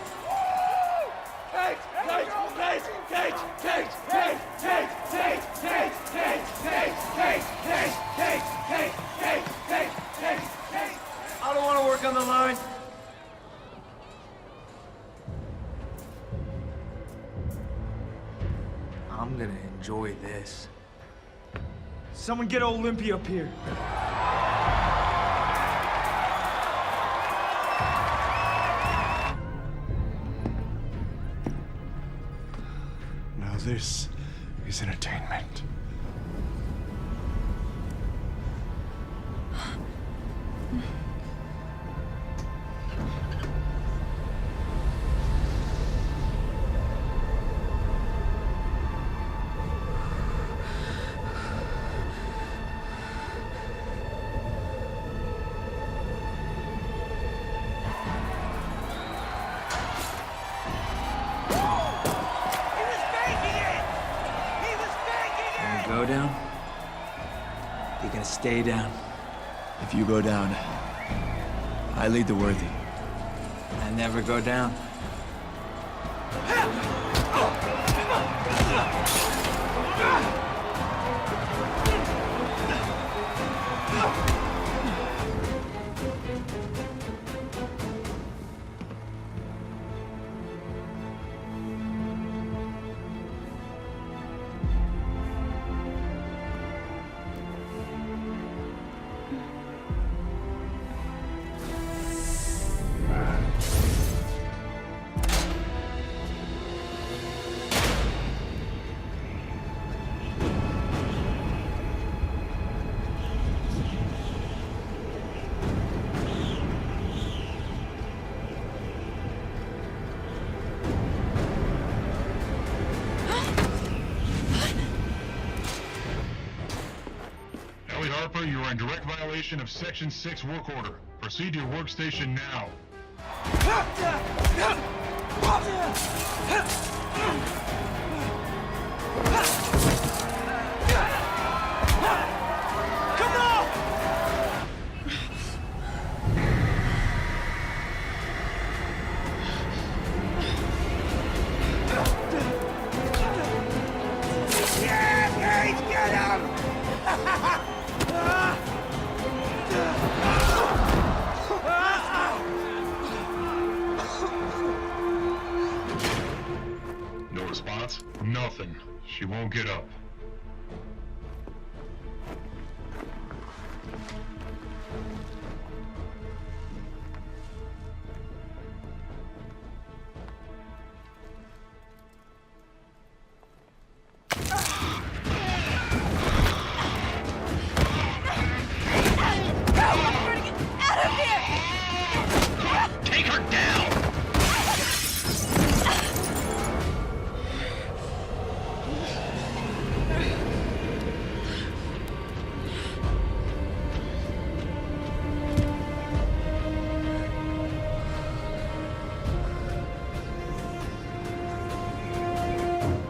[SPEAKER 11] Take, take, take, take, take, take, take, take, take, take, take, take, take, take, take, take, take, take, take. I don't want to work on the line. I'm gonna enjoy this. Someone get Olympia up here. this is entertainment.
[SPEAKER 18] Go down, you're gonna stay down.
[SPEAKER 11] If you go down, I lead the worthy.
[SPEAKER 18] I never go down.
[SPEAKER 6] Harper, you are in direct violation of Section 6 work order. Proceed to your workstation now.
[SPEAKER 11] Come on! Yeah, get him!
[SPEAKER 6] No response? Nothing. She won't get up.
[SPEAKER 11] Take her down!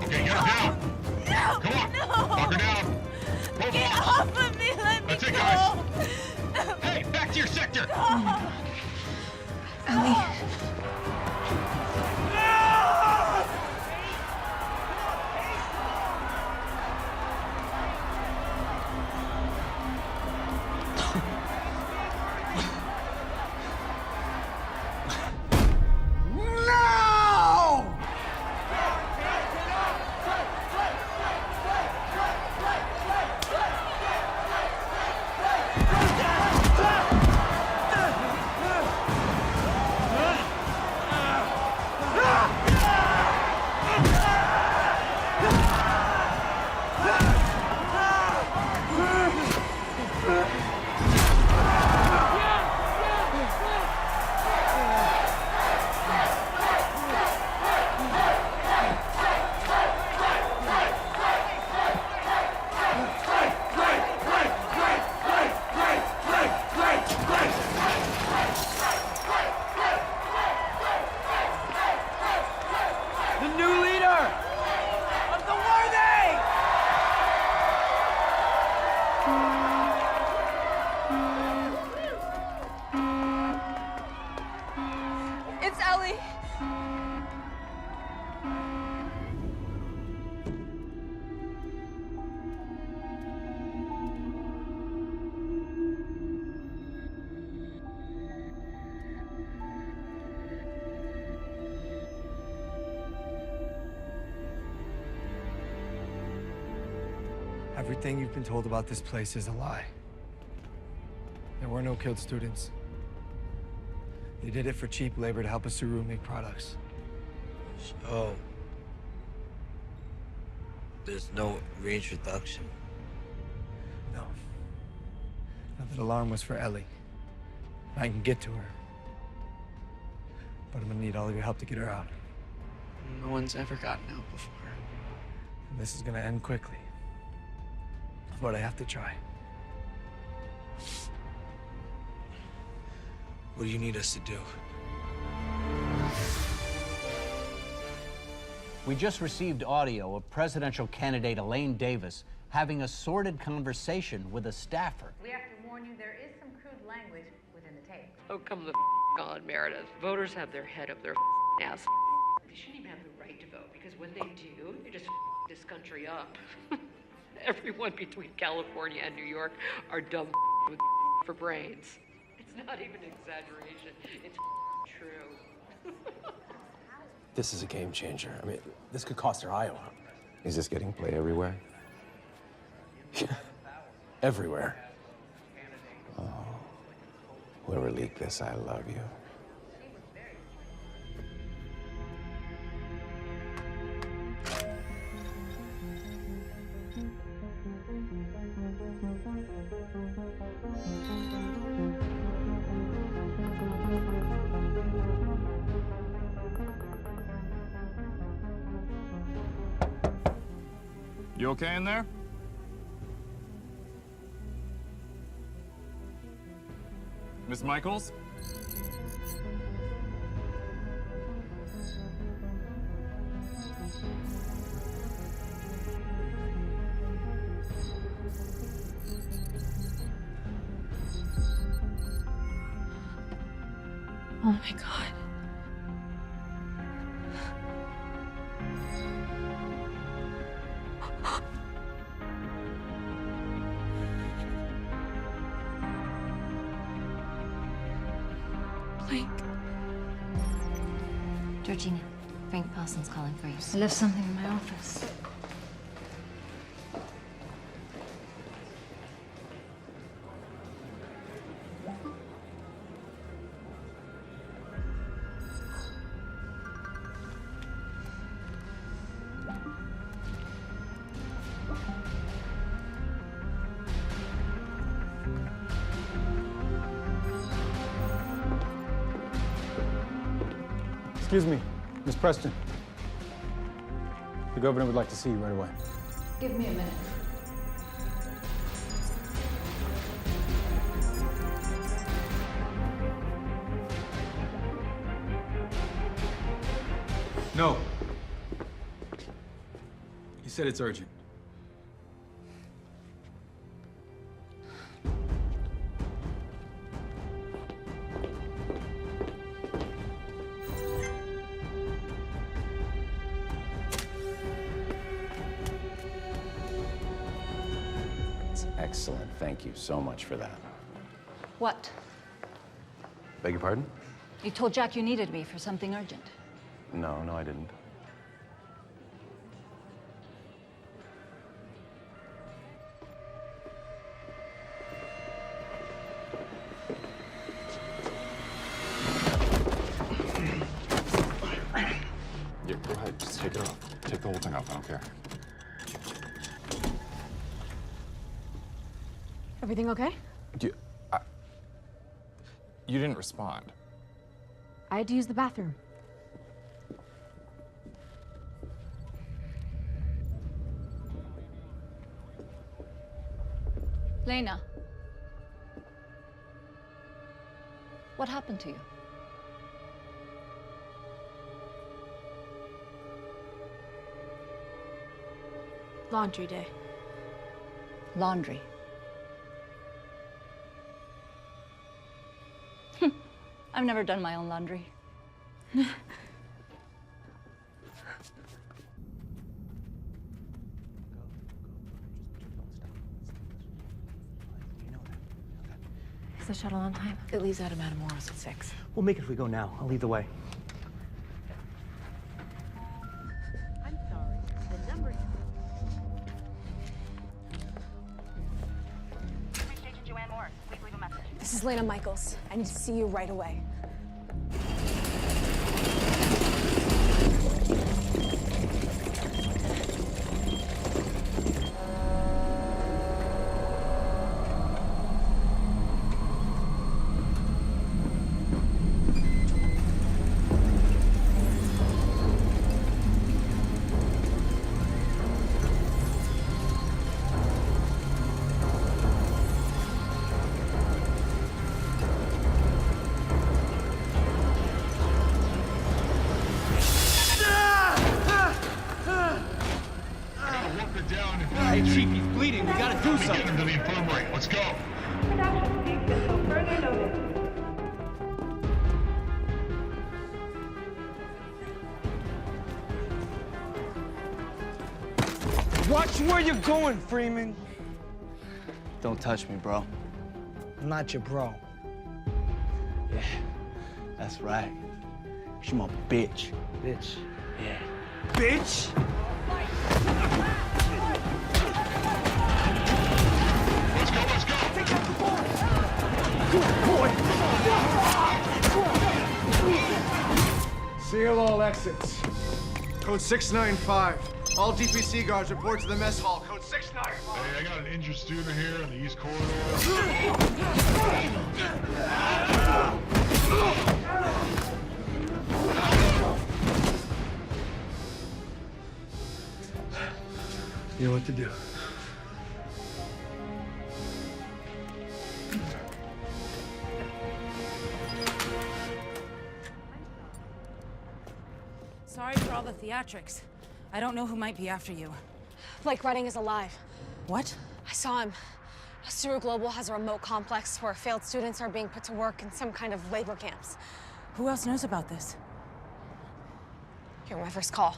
[SPEAKER 6] Okay, get her down!
[SPEAKER 11] No!
[SPEAKER 6] Come on!
[SPEAKER 11] No!
[SPEAKER 6] Knock her down!
[SPEAKER 11] Get off of me! Let me
[SPEAKER 6] That's it,
[SPEAKER 11] go!
[SPEAKER 6] guys! Hey, back to your sector!
[SPEAKER 16] Ellie.
[SPEAKER 11] No! The new leader of the worthy!
[SPEAKER 16] It's Ellie.
[SPEAKER 9] Everything you've been told about this place is a lie. There were no killed students. They did it for cheap labor to help Asuru make products.
[SPEAKER 18] So, There's no reintroduction.
[SPEAKER 9] No. Now, that alarm was for Ellie. I can get to her. But I'm gonna need all of your help to get her out.
[SPEAKER 21] No one's ever gotten out before.
[SPEAKER 9] And this is gonna end quickly. But I have to try. What do you need us to do?
[SPEAKER 22] We just received audio of presidential candidate Elaine Davis having a sordid conversation with a staffer.
[SPEAKER 1] We have to warn you, there is some crude language within the tape.
[SPEAKER 23] Oh, come the on, Meredith. Voters have their head up their ass. They shouldn't even have the right to vote, because when they do, they just this country up. Everyone between California and New York are dumb with for brains. It's not even an exaggeration. It's true.
[SPEAKER 4] This is a game changer. I mean, this could cost her Iowa.
[SPEAKER 19] Is this getting play everywhere?
[SPEAKER 4] Everywhere.
[SPEAKER 19] Oh, whoever leaked this, I love you.
[SPEAKER 24] You okay in there? Miss Michaels?
[SPEAKER 8] Oh my God. Blake.
[SPEAKER 13] Georgina, Frank Paulson's calling for you.
[SPEAKER 7] I left something in my office.
[SPEAKER 4] Excuse me, Miss Preston. The governor would like to see you right away.
[SPEAKER 12] Give me a minute.
[SPEAKER 4] No. He said it's urgent.
[SPEAKER 17] Excellent. Thank you so much for that.
[SPEAKER 7] What?
[SPEAKER 17] Beg your pardon?
[SPEAKER 7] You told Jack you needed me for something urgent.
[SPEAKER 17] No, I didn't.
[SPEAKER 19] Yeah, go ahead. Just take it off. Take the whole thing off. I don't care.
[SPEAKER 12] Everything okay?
[SPEAKER 19] You didn't respond.
[SPEAKER 12] I had to use the bathroom.
[SPEAKER 7] Lena. What happened to you?
[SPEAKER 12] Laundry day.
[SPEAKER 7] Laundry. I've never done my own laundry.
[SPEAKER 13] Is the shuttle on time? It leaves out of Matamoros at 6.
[SPEAKER 25] We'll make it if we go now. I'll lead the way.
[SPEAKER 7] I'm sorry. The number.
[SPEAKER 12] This is Lena Michaels. I need to see you right away.
[SPEAKER 6] gotta get him to the infirmary. Let's go.
[SPEAKER 11] Watch where you're going, Freeman.
[SPEAKER 25] Don't touch me, bro.
[SPEAKER 11] I'm not your bro.
[SPEAKER 25] Yeah, that's right. You my bitch.
[SPEAKER 11] Bitch.
[SPEAKER 25] Yeah.
[SPEAKER 11] Bitch!
[SPEAKER 6] Let's go, let's go!
[SPEAKER 11] Good boy!
[SPEAKER 3] CLO exits. Code 695. All DPC guards report to the mess hall. Code 695.
[SPEAKER 6] Hey, I got an injured student here in the East Corridor.
[SPEAKER 11] You know what to do.
[SPEAKER 5] Sorry for all the theatrics. I don't know who might be after you.
[SPEAKER 14] Blake Redding is alive.
[SPEAKER 5] What?
[SPEAKER 14] I saw him. Suru Global has a remote complex where failed students are being put to work in some kind of labor camps.
[SPEAKER 5] Who else knows about this?
[SPEAKER 14] You're my first call.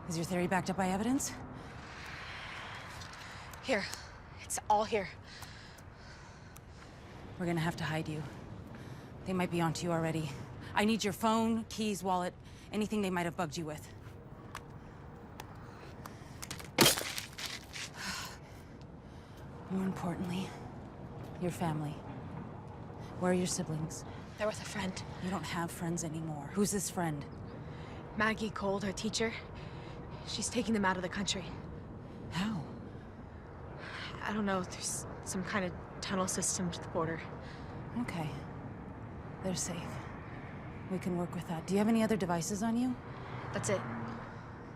[SPEAKER 5] Is your theory backed up by evidence?
[SPEAKER 14] Here. It's all here.
[SPEAKER 5] We're gonna have to hide you. They might be onto you already. I need your phone, keys, wallet, anything they might have bugged you with. More importantly, your family. Where are your siblings?
[SPEAKER 14] They're with a friend.
[SPEAKER 5] You don't have friends anymore. Who's this friend?
[SPEAKER 14] Maggie Cold, her teacher. She's taking them out of the country.
[SPEAKER 5] How?
[SPEAKER 14] I don't know. There's some kind of tunnel system to the border.
[SPEAKER 5] Okay. They're safe. We can work with that. Do you have any other devices on you?
[SPEAKER 14] That's it.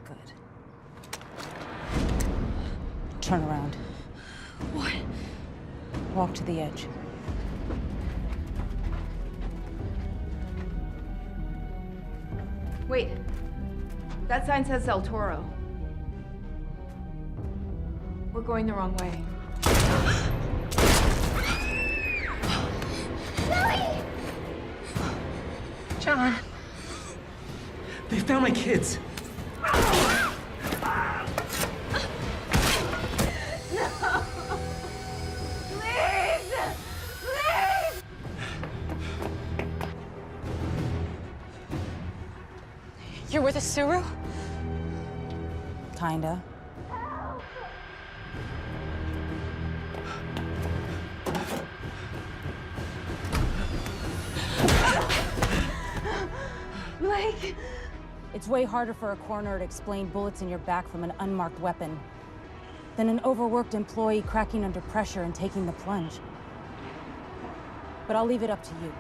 [SPEAKER 5] Good. Turn around.
[SPEAKER 14] What?
[SPEAKER 5] Walk to the edge.
[SPEAKER 1] Wait. That sign says El Toro. We're going the wrong way.
[SPEAKER 11] John! They found my kids.
[SPEAKER 14] You're with a Suru?
[SPEAKER 5] Kinda.
[SPEAKER 14] Blake!
[SPEAKER 5] It's way harder for a coroner to explain bullets in your back from an unmarked weapon than an overworked employee cracking under pressure and taking the plunge. But I'll leave it up to you.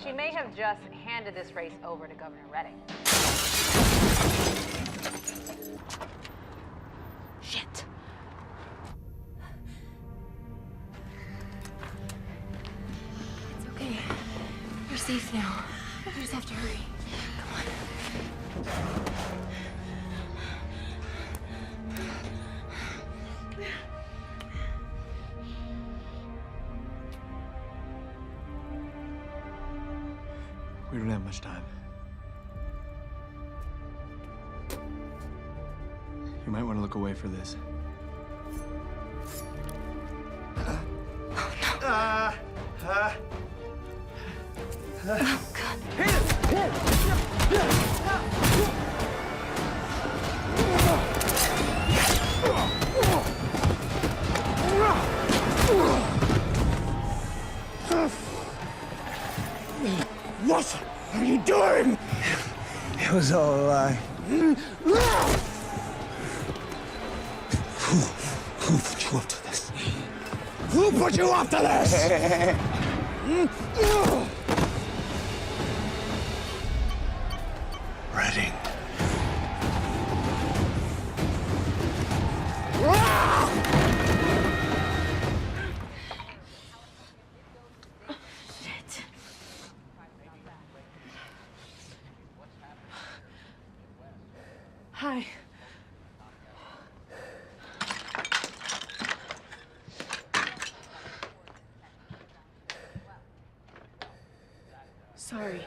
[SPEAKER 1] She may have just handed this race over to Governor Redding.
[SPEAKER 14] Shit.
[SPEAKER 16] It's okay. You're safe now. You just have to hurry. Come on.
[SPEAKER 9] We don't have much time. You might want to look away for this.
[SPEAKER 11] Russia! It was all a lie. Who put you up to this? Who put you up to this? Reading.
[SPEAKER 12] Shit. Hi. Sorry.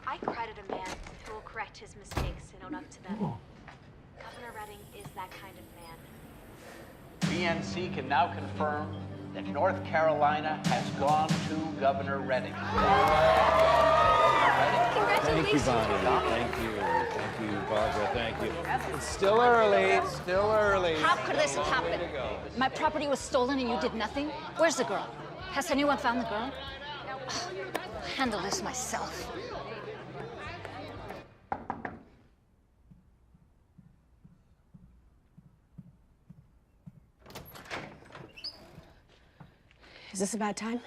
[SPEAKER 7] I credit a man who will correct his mistakes and own up to them. Governor Redding is that kind of man.
[SPEAKER 22] BNC can now confirm that North Carolina has gone to Governor Redding.
[SPEAKER 17] Thank you, Bonnie. Thank you. Thank you, Barbara. Thank you. It's still early. It's still early.
[SPEAKER 12] How could this have happened? My property was stolen and you did nothing? Where's the girl? Has anyone found the girl? I'll handle this myself.
[SPEAKER 14] Is this a bad time?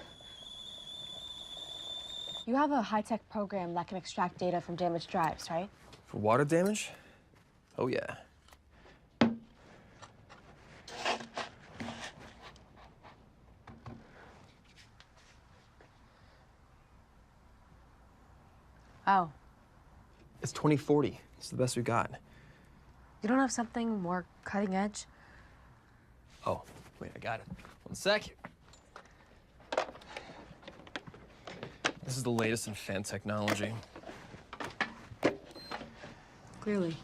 [SPEAKER 14] You have a high-tech program that can extract data from damaged drives, right?
[SPEAKER 2] For water damage? Oh, yeah.
[SPEAKER 14] Oh.
[SPEAKER 2] It's 2040. It's the best we got.
[SPEAKER 14] You don't have something more cutting edge?
[SPEAKER 2] Oh, wait, I got it. One sec. This is the latest in fan technology.
[SPEAKER 14] Clearly.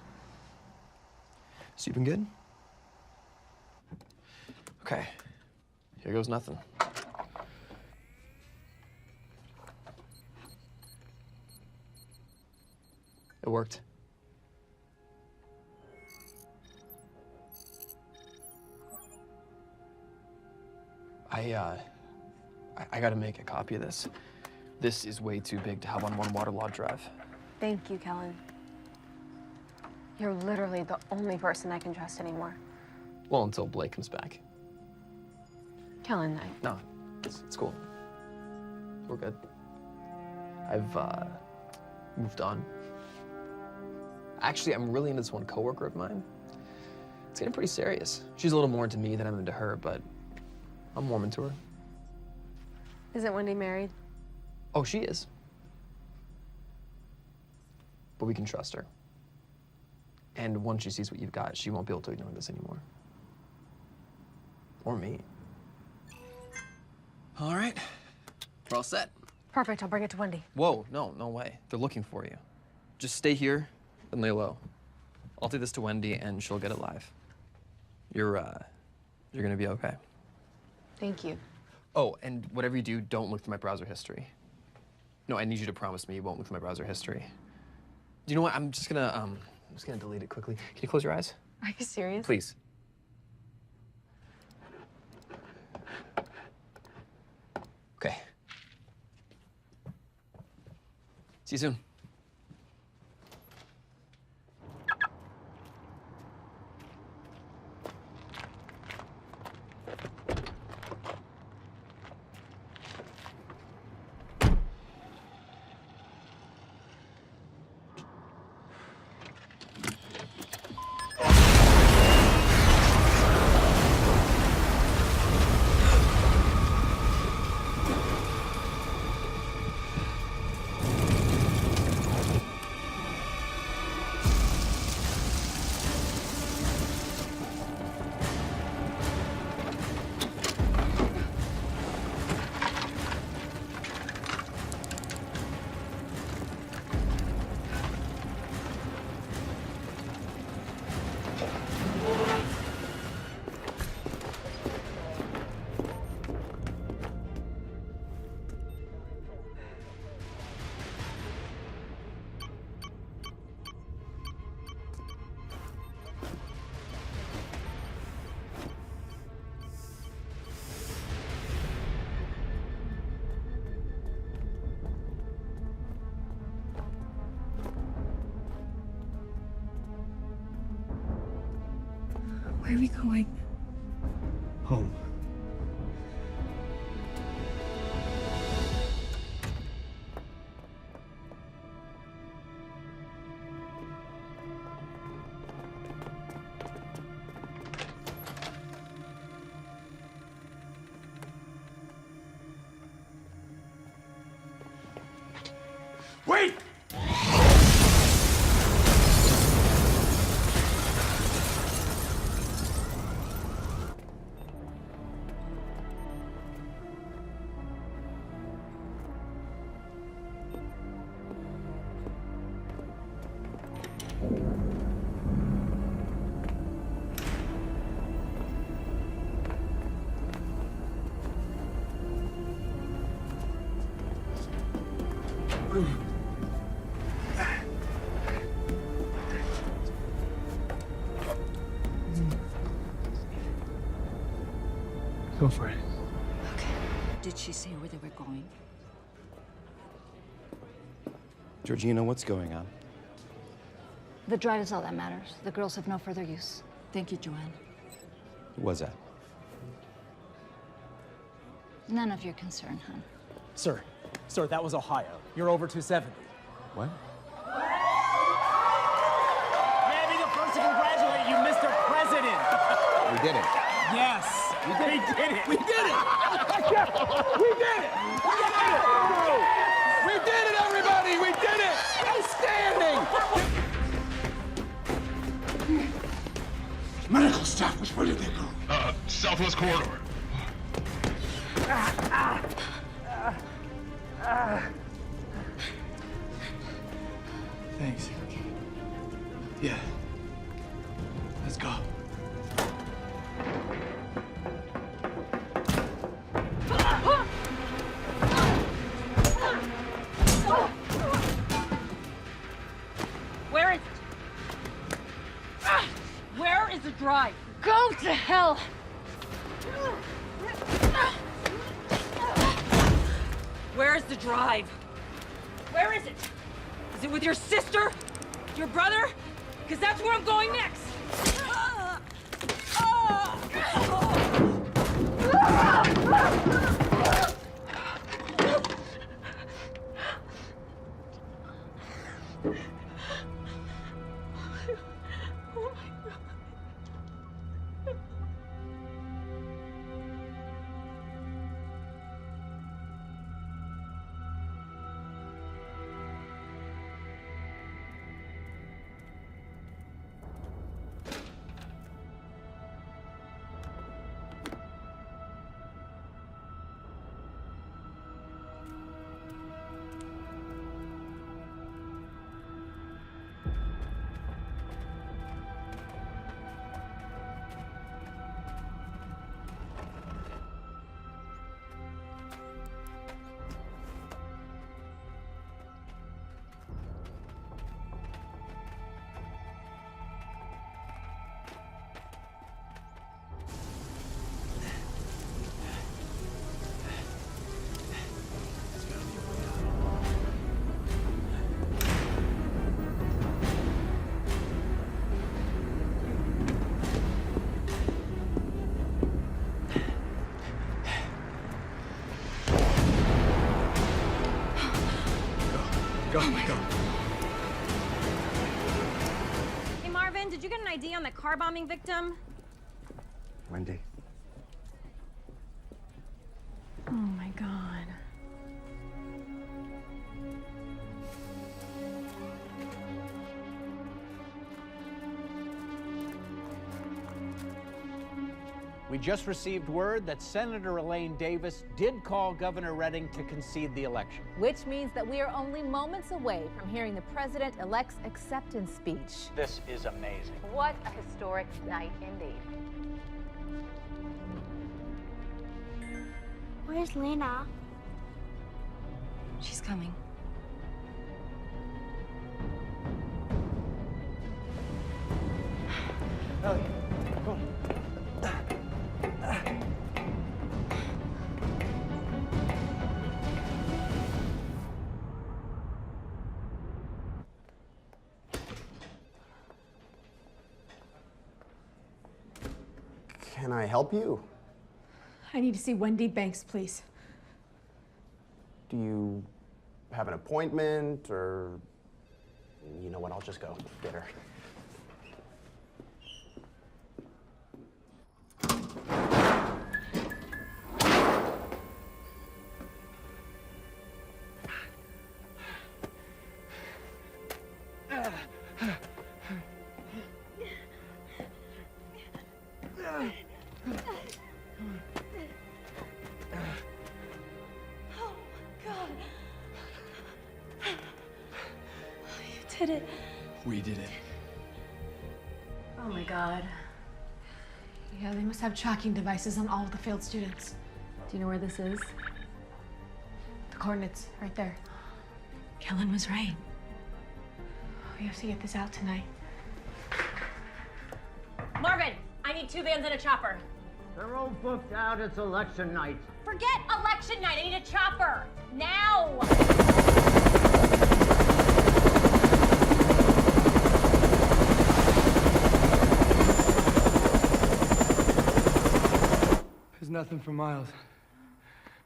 [SPEAKER 2] So you've been good? Okay. Here goes nothing. It worked. I gotta make a copy of this. This is way too big to have on one waterlogged drive.
[SPEAKER 14] Thank you, Kellen. You're literally the only person I can trust anymore.
[SPEAKER 2] Well, until Blake comes back.
[SPEAKER 14] Kellen,
[SPEAKER 2] No, it's cool. We're good. I've moved on. Actually, I'm really into this one coworker of mine. It's getting pretty serious. She's a little more into me than I'm into her, but I'm warming to her.
[SPEAKER 14] Isn't Wendy married?
[SPEAKER 2] Oh, she is. But we can trust her. And once she sees what you've got, she won't be able to ignore this anymore. Or me. All right. We're all set.
[SPEAKER 14] Perfect, I'll bring it to Wendy.
[SPEAKER 2] Whoa, no way. They're looking for you. Just stay here and lay low. I'll take this to Wendy and she'll get it live. You're gonna be okay.
[SPEAKER 14] Thank you.
[SPEAKER 2] Oh, and whatever you do, don't look through my browser history. No, I need you to promise me you won't look through my browser history. Do you know what? I'm just gonna delete it quickly. Can you close your eyes?
[SPEAKER 14] Are you serious?
[SPEAKER 2] Please. Okay. See you soon.
[SPEAKER 16] Where are we going?
[SPEAKER 9] Home.
[SPEAKER 11] Wait!
[SPEAKER 9] Go for it.
[SPEAKER 10] Did she say where they were going?
[SPEAKER 19] Georgina, what's going on?
[SPEAKER 12] The drive is all that matters. The girls have no further use.
[SPEAKER 10] Thank you, Joanne.
[SPEAKER 19] Who was that?
[SPEAKER 12] None of your concern, hon.
[SPEAKER 15] Sir, that was Ohio. You're over 270.
[SPEAKER 19] What?
[SPEAKER 15] May I be the first to congratulate you, Mr. President?
[SPEAKER 19] We did it.
[SPEAKER 15] Yes. We did it.
[SPEAKER 11] We did it! We did it! We did it, everybody! We did it! Outstanding!
[SPEAKER 6] Medical staff, where did they go? Southwest corridor.
[SPEAKER 9] Thanks. Yeah. Let's go.
[SPEAKER 10] Where is it? Where is the drive?
[SPEAKER 12] Go to hell!
[SPEAKER 10] Where is the drive? Where is it? Is it with your sister? Your brother? Because that's where I'm going next.
[SPEAKER 9] Go.
[SPEAKER 18] Hey, Marvin, did you get an ID on the car bombing victim?
[SPEAKER 19] Wendy.
[SPEAKER 1] Oh my God.
[SPEAKER 22] We just received word that Senator Elaine Davis did call Governor Redding to concede the election.
[SPEAKER 1] Which means that we are only moments away from hearing the president-elect's acceptance speech.
[SPEAKER 22] This is amazing.
[SPEAKER 1] What a historic night indeed.
[SPEAKER 14] Where's Lena?
[SPEAKER 12] She's coming.
[SPEAKER 11] Ellie, come on.
[SPEAKER 8] Can I help you?
[SPEAKER 12] I need to see Wendy Banks, please.
[SPEAKER 8] Do you have an appointment, or... You know what, I'll just go get her.
[SPEAKER 14] Did it.
[SPEAKER 9] We did it.
[SPEAKER 12] Oh my God. Yeah, they must have tracking devices on all of the failed students.
[SPEAKER 1] Do you know where this is?
[SPEAKER 12] The coordinates, right there. Kellen was right. We have to get this out tonight.
[SPEAKER 18] Marvin, I need 2 vans and a chopper.
[SPEAKER 15] They're all booked out. It's election night.
[SPEAKER 18] Forget election night. I need a chopper. Now!
[SPEAKER 9] There's nothing for miles.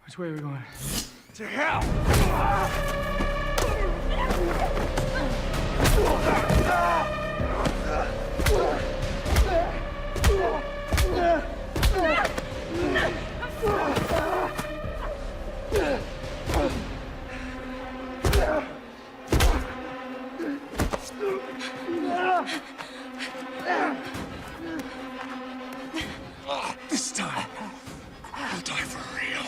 [SPEAKER 9] Which way are we going?
[SPEAKER 11] To hell! This time, I'll die for real.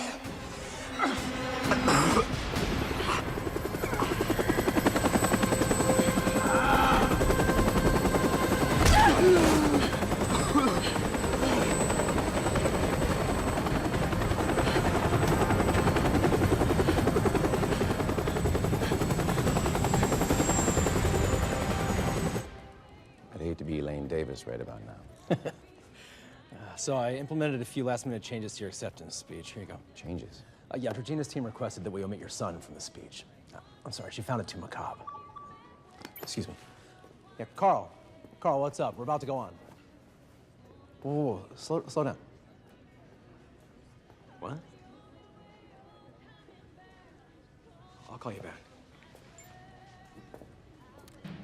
[SPEAKER 4] I'd hate to be Elaine Davis right about now.
[SPEAKER 20] So I implemented a few last-minute changes to your acceptance speech. Here you go.
[SPEAKER 4] Changes?
[SPEAKER 20] Yeah, Regina's team requested that we omit your son from the speech. I'm sorry, she found it too macabre. Excuse me. Yeah, Carl. Carl, what's up? We're about to go on. Whoa, slow down. What? I'll call you back.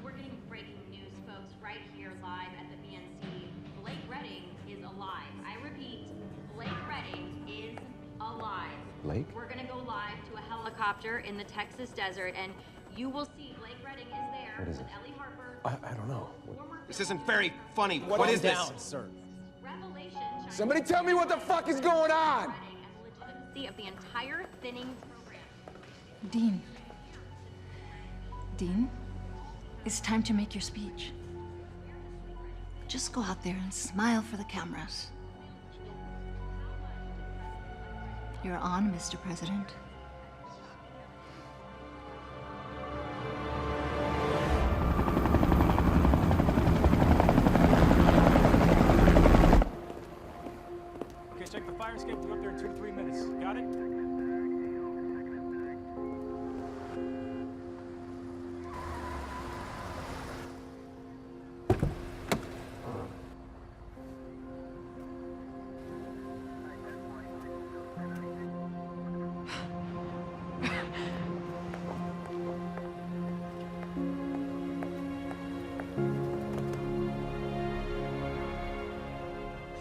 [SPEAKER 7] We're getting breaking news, folks, right here live at the BNC. Blake Redding is alive. I repeat, Blake Redding is alive.
[SPEAKER 4] Blake?
[SPEAKER 7] We're gonna go live to a helicopter in the Texas desert, and you will see Blake Redding is there
[SPEAKER 4] What is
[SPEAKER 7] with
[SPEAKER 4] it?
[SPEAKER 7] Ellie Harper.
[SPEAKER 20] I don't know.
[SPEAKER 8] This isn't very funny. What
[SPEAKER 20] Calm
[SPEAKER 8] is this?
[SPEAKER 20] down, sir.
[SPEAKER 7] Revelation
[SPEAKER 11] Somebody tell me what the fuck is going on!
[SPEAKER 7] legitimacy of the entire thinning program.
[SPEAKER 21] Dean. Dean, it's time to make your speech. Just go out there and smile for the cameras. You're on, Mr. President.
[SPEAKER 15] Okay, check the fire escape. We'll be up there in 2 to 3 minutes. Got it?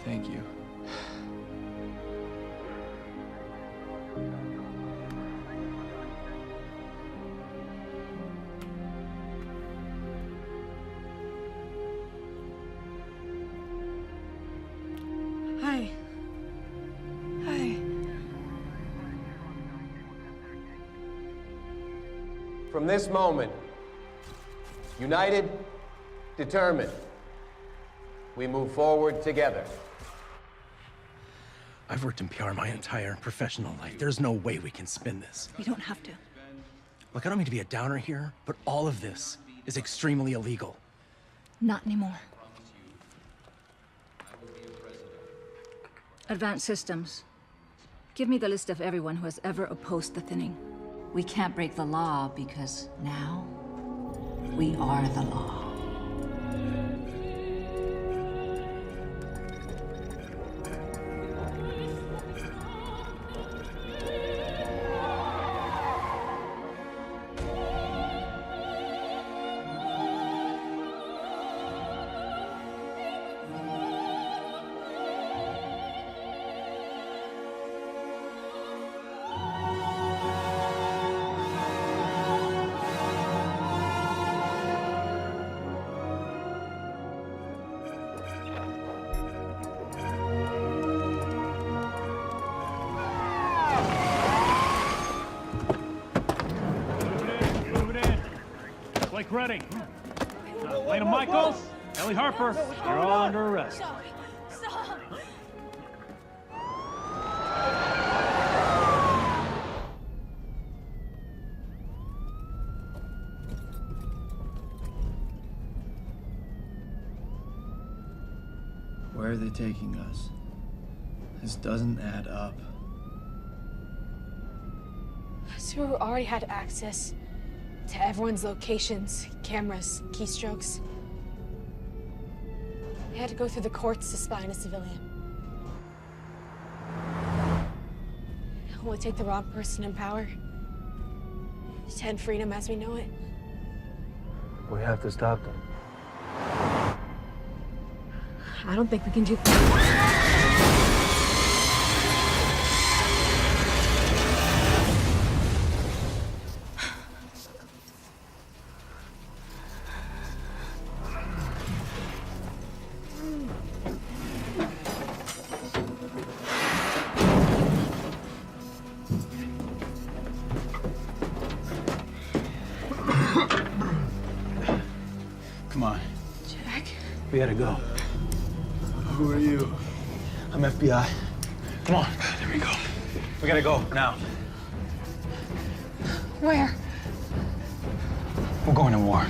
[SPEAKER 9] Thank you.
[SPEAKER 16] Hi. Hi.
[SPEAKER 23] From this moment, united, determined, we move forward together.
[SPEAKER 20] I've worked in PR my entire professional life. There's no way we can spin this.
[SPEAKER 21] You don't have to.
[SPEAKER 20] Look, I don't mean to be a downer here, but all of this is extremely illegal.
[SPEAKER 21] Not anymore. Advanced Systems. Give me the list of everyone who has ever opposed the thinning. We can't break the law because now we are the law.
[SPEAKER 15] Blake Redding. Lena Michaels, Ellie Harper, you're all under arrest.
[SPEAKER 16] Stop.
[SPEAKER 9] Where are they taking us? This doesn't add up.
[SPEAKER 12] Suru already had access to everyone's locations, cameras, keystrokes. They had to go through the courts to spy on a civilian. It will take the wrong person in power to end freedom as we know it.
[SPEAKER 9] We have to stop them.
[SPEAKER 12] I don't think we can do that.
[SPEAKER 4] Come on.
[SPEAKER 12] Jack?
[SPEAKER 4] We gotta go.
[SPEAKER 9] Who are you?
[SPEAKER 4] I'm FBI. Come on.
[SPEAKER 9] There we go.
[SPEAKER 4] We gotta go now.
[SPEAKER 12] Where?
[SPEAKER 4] We're going to war.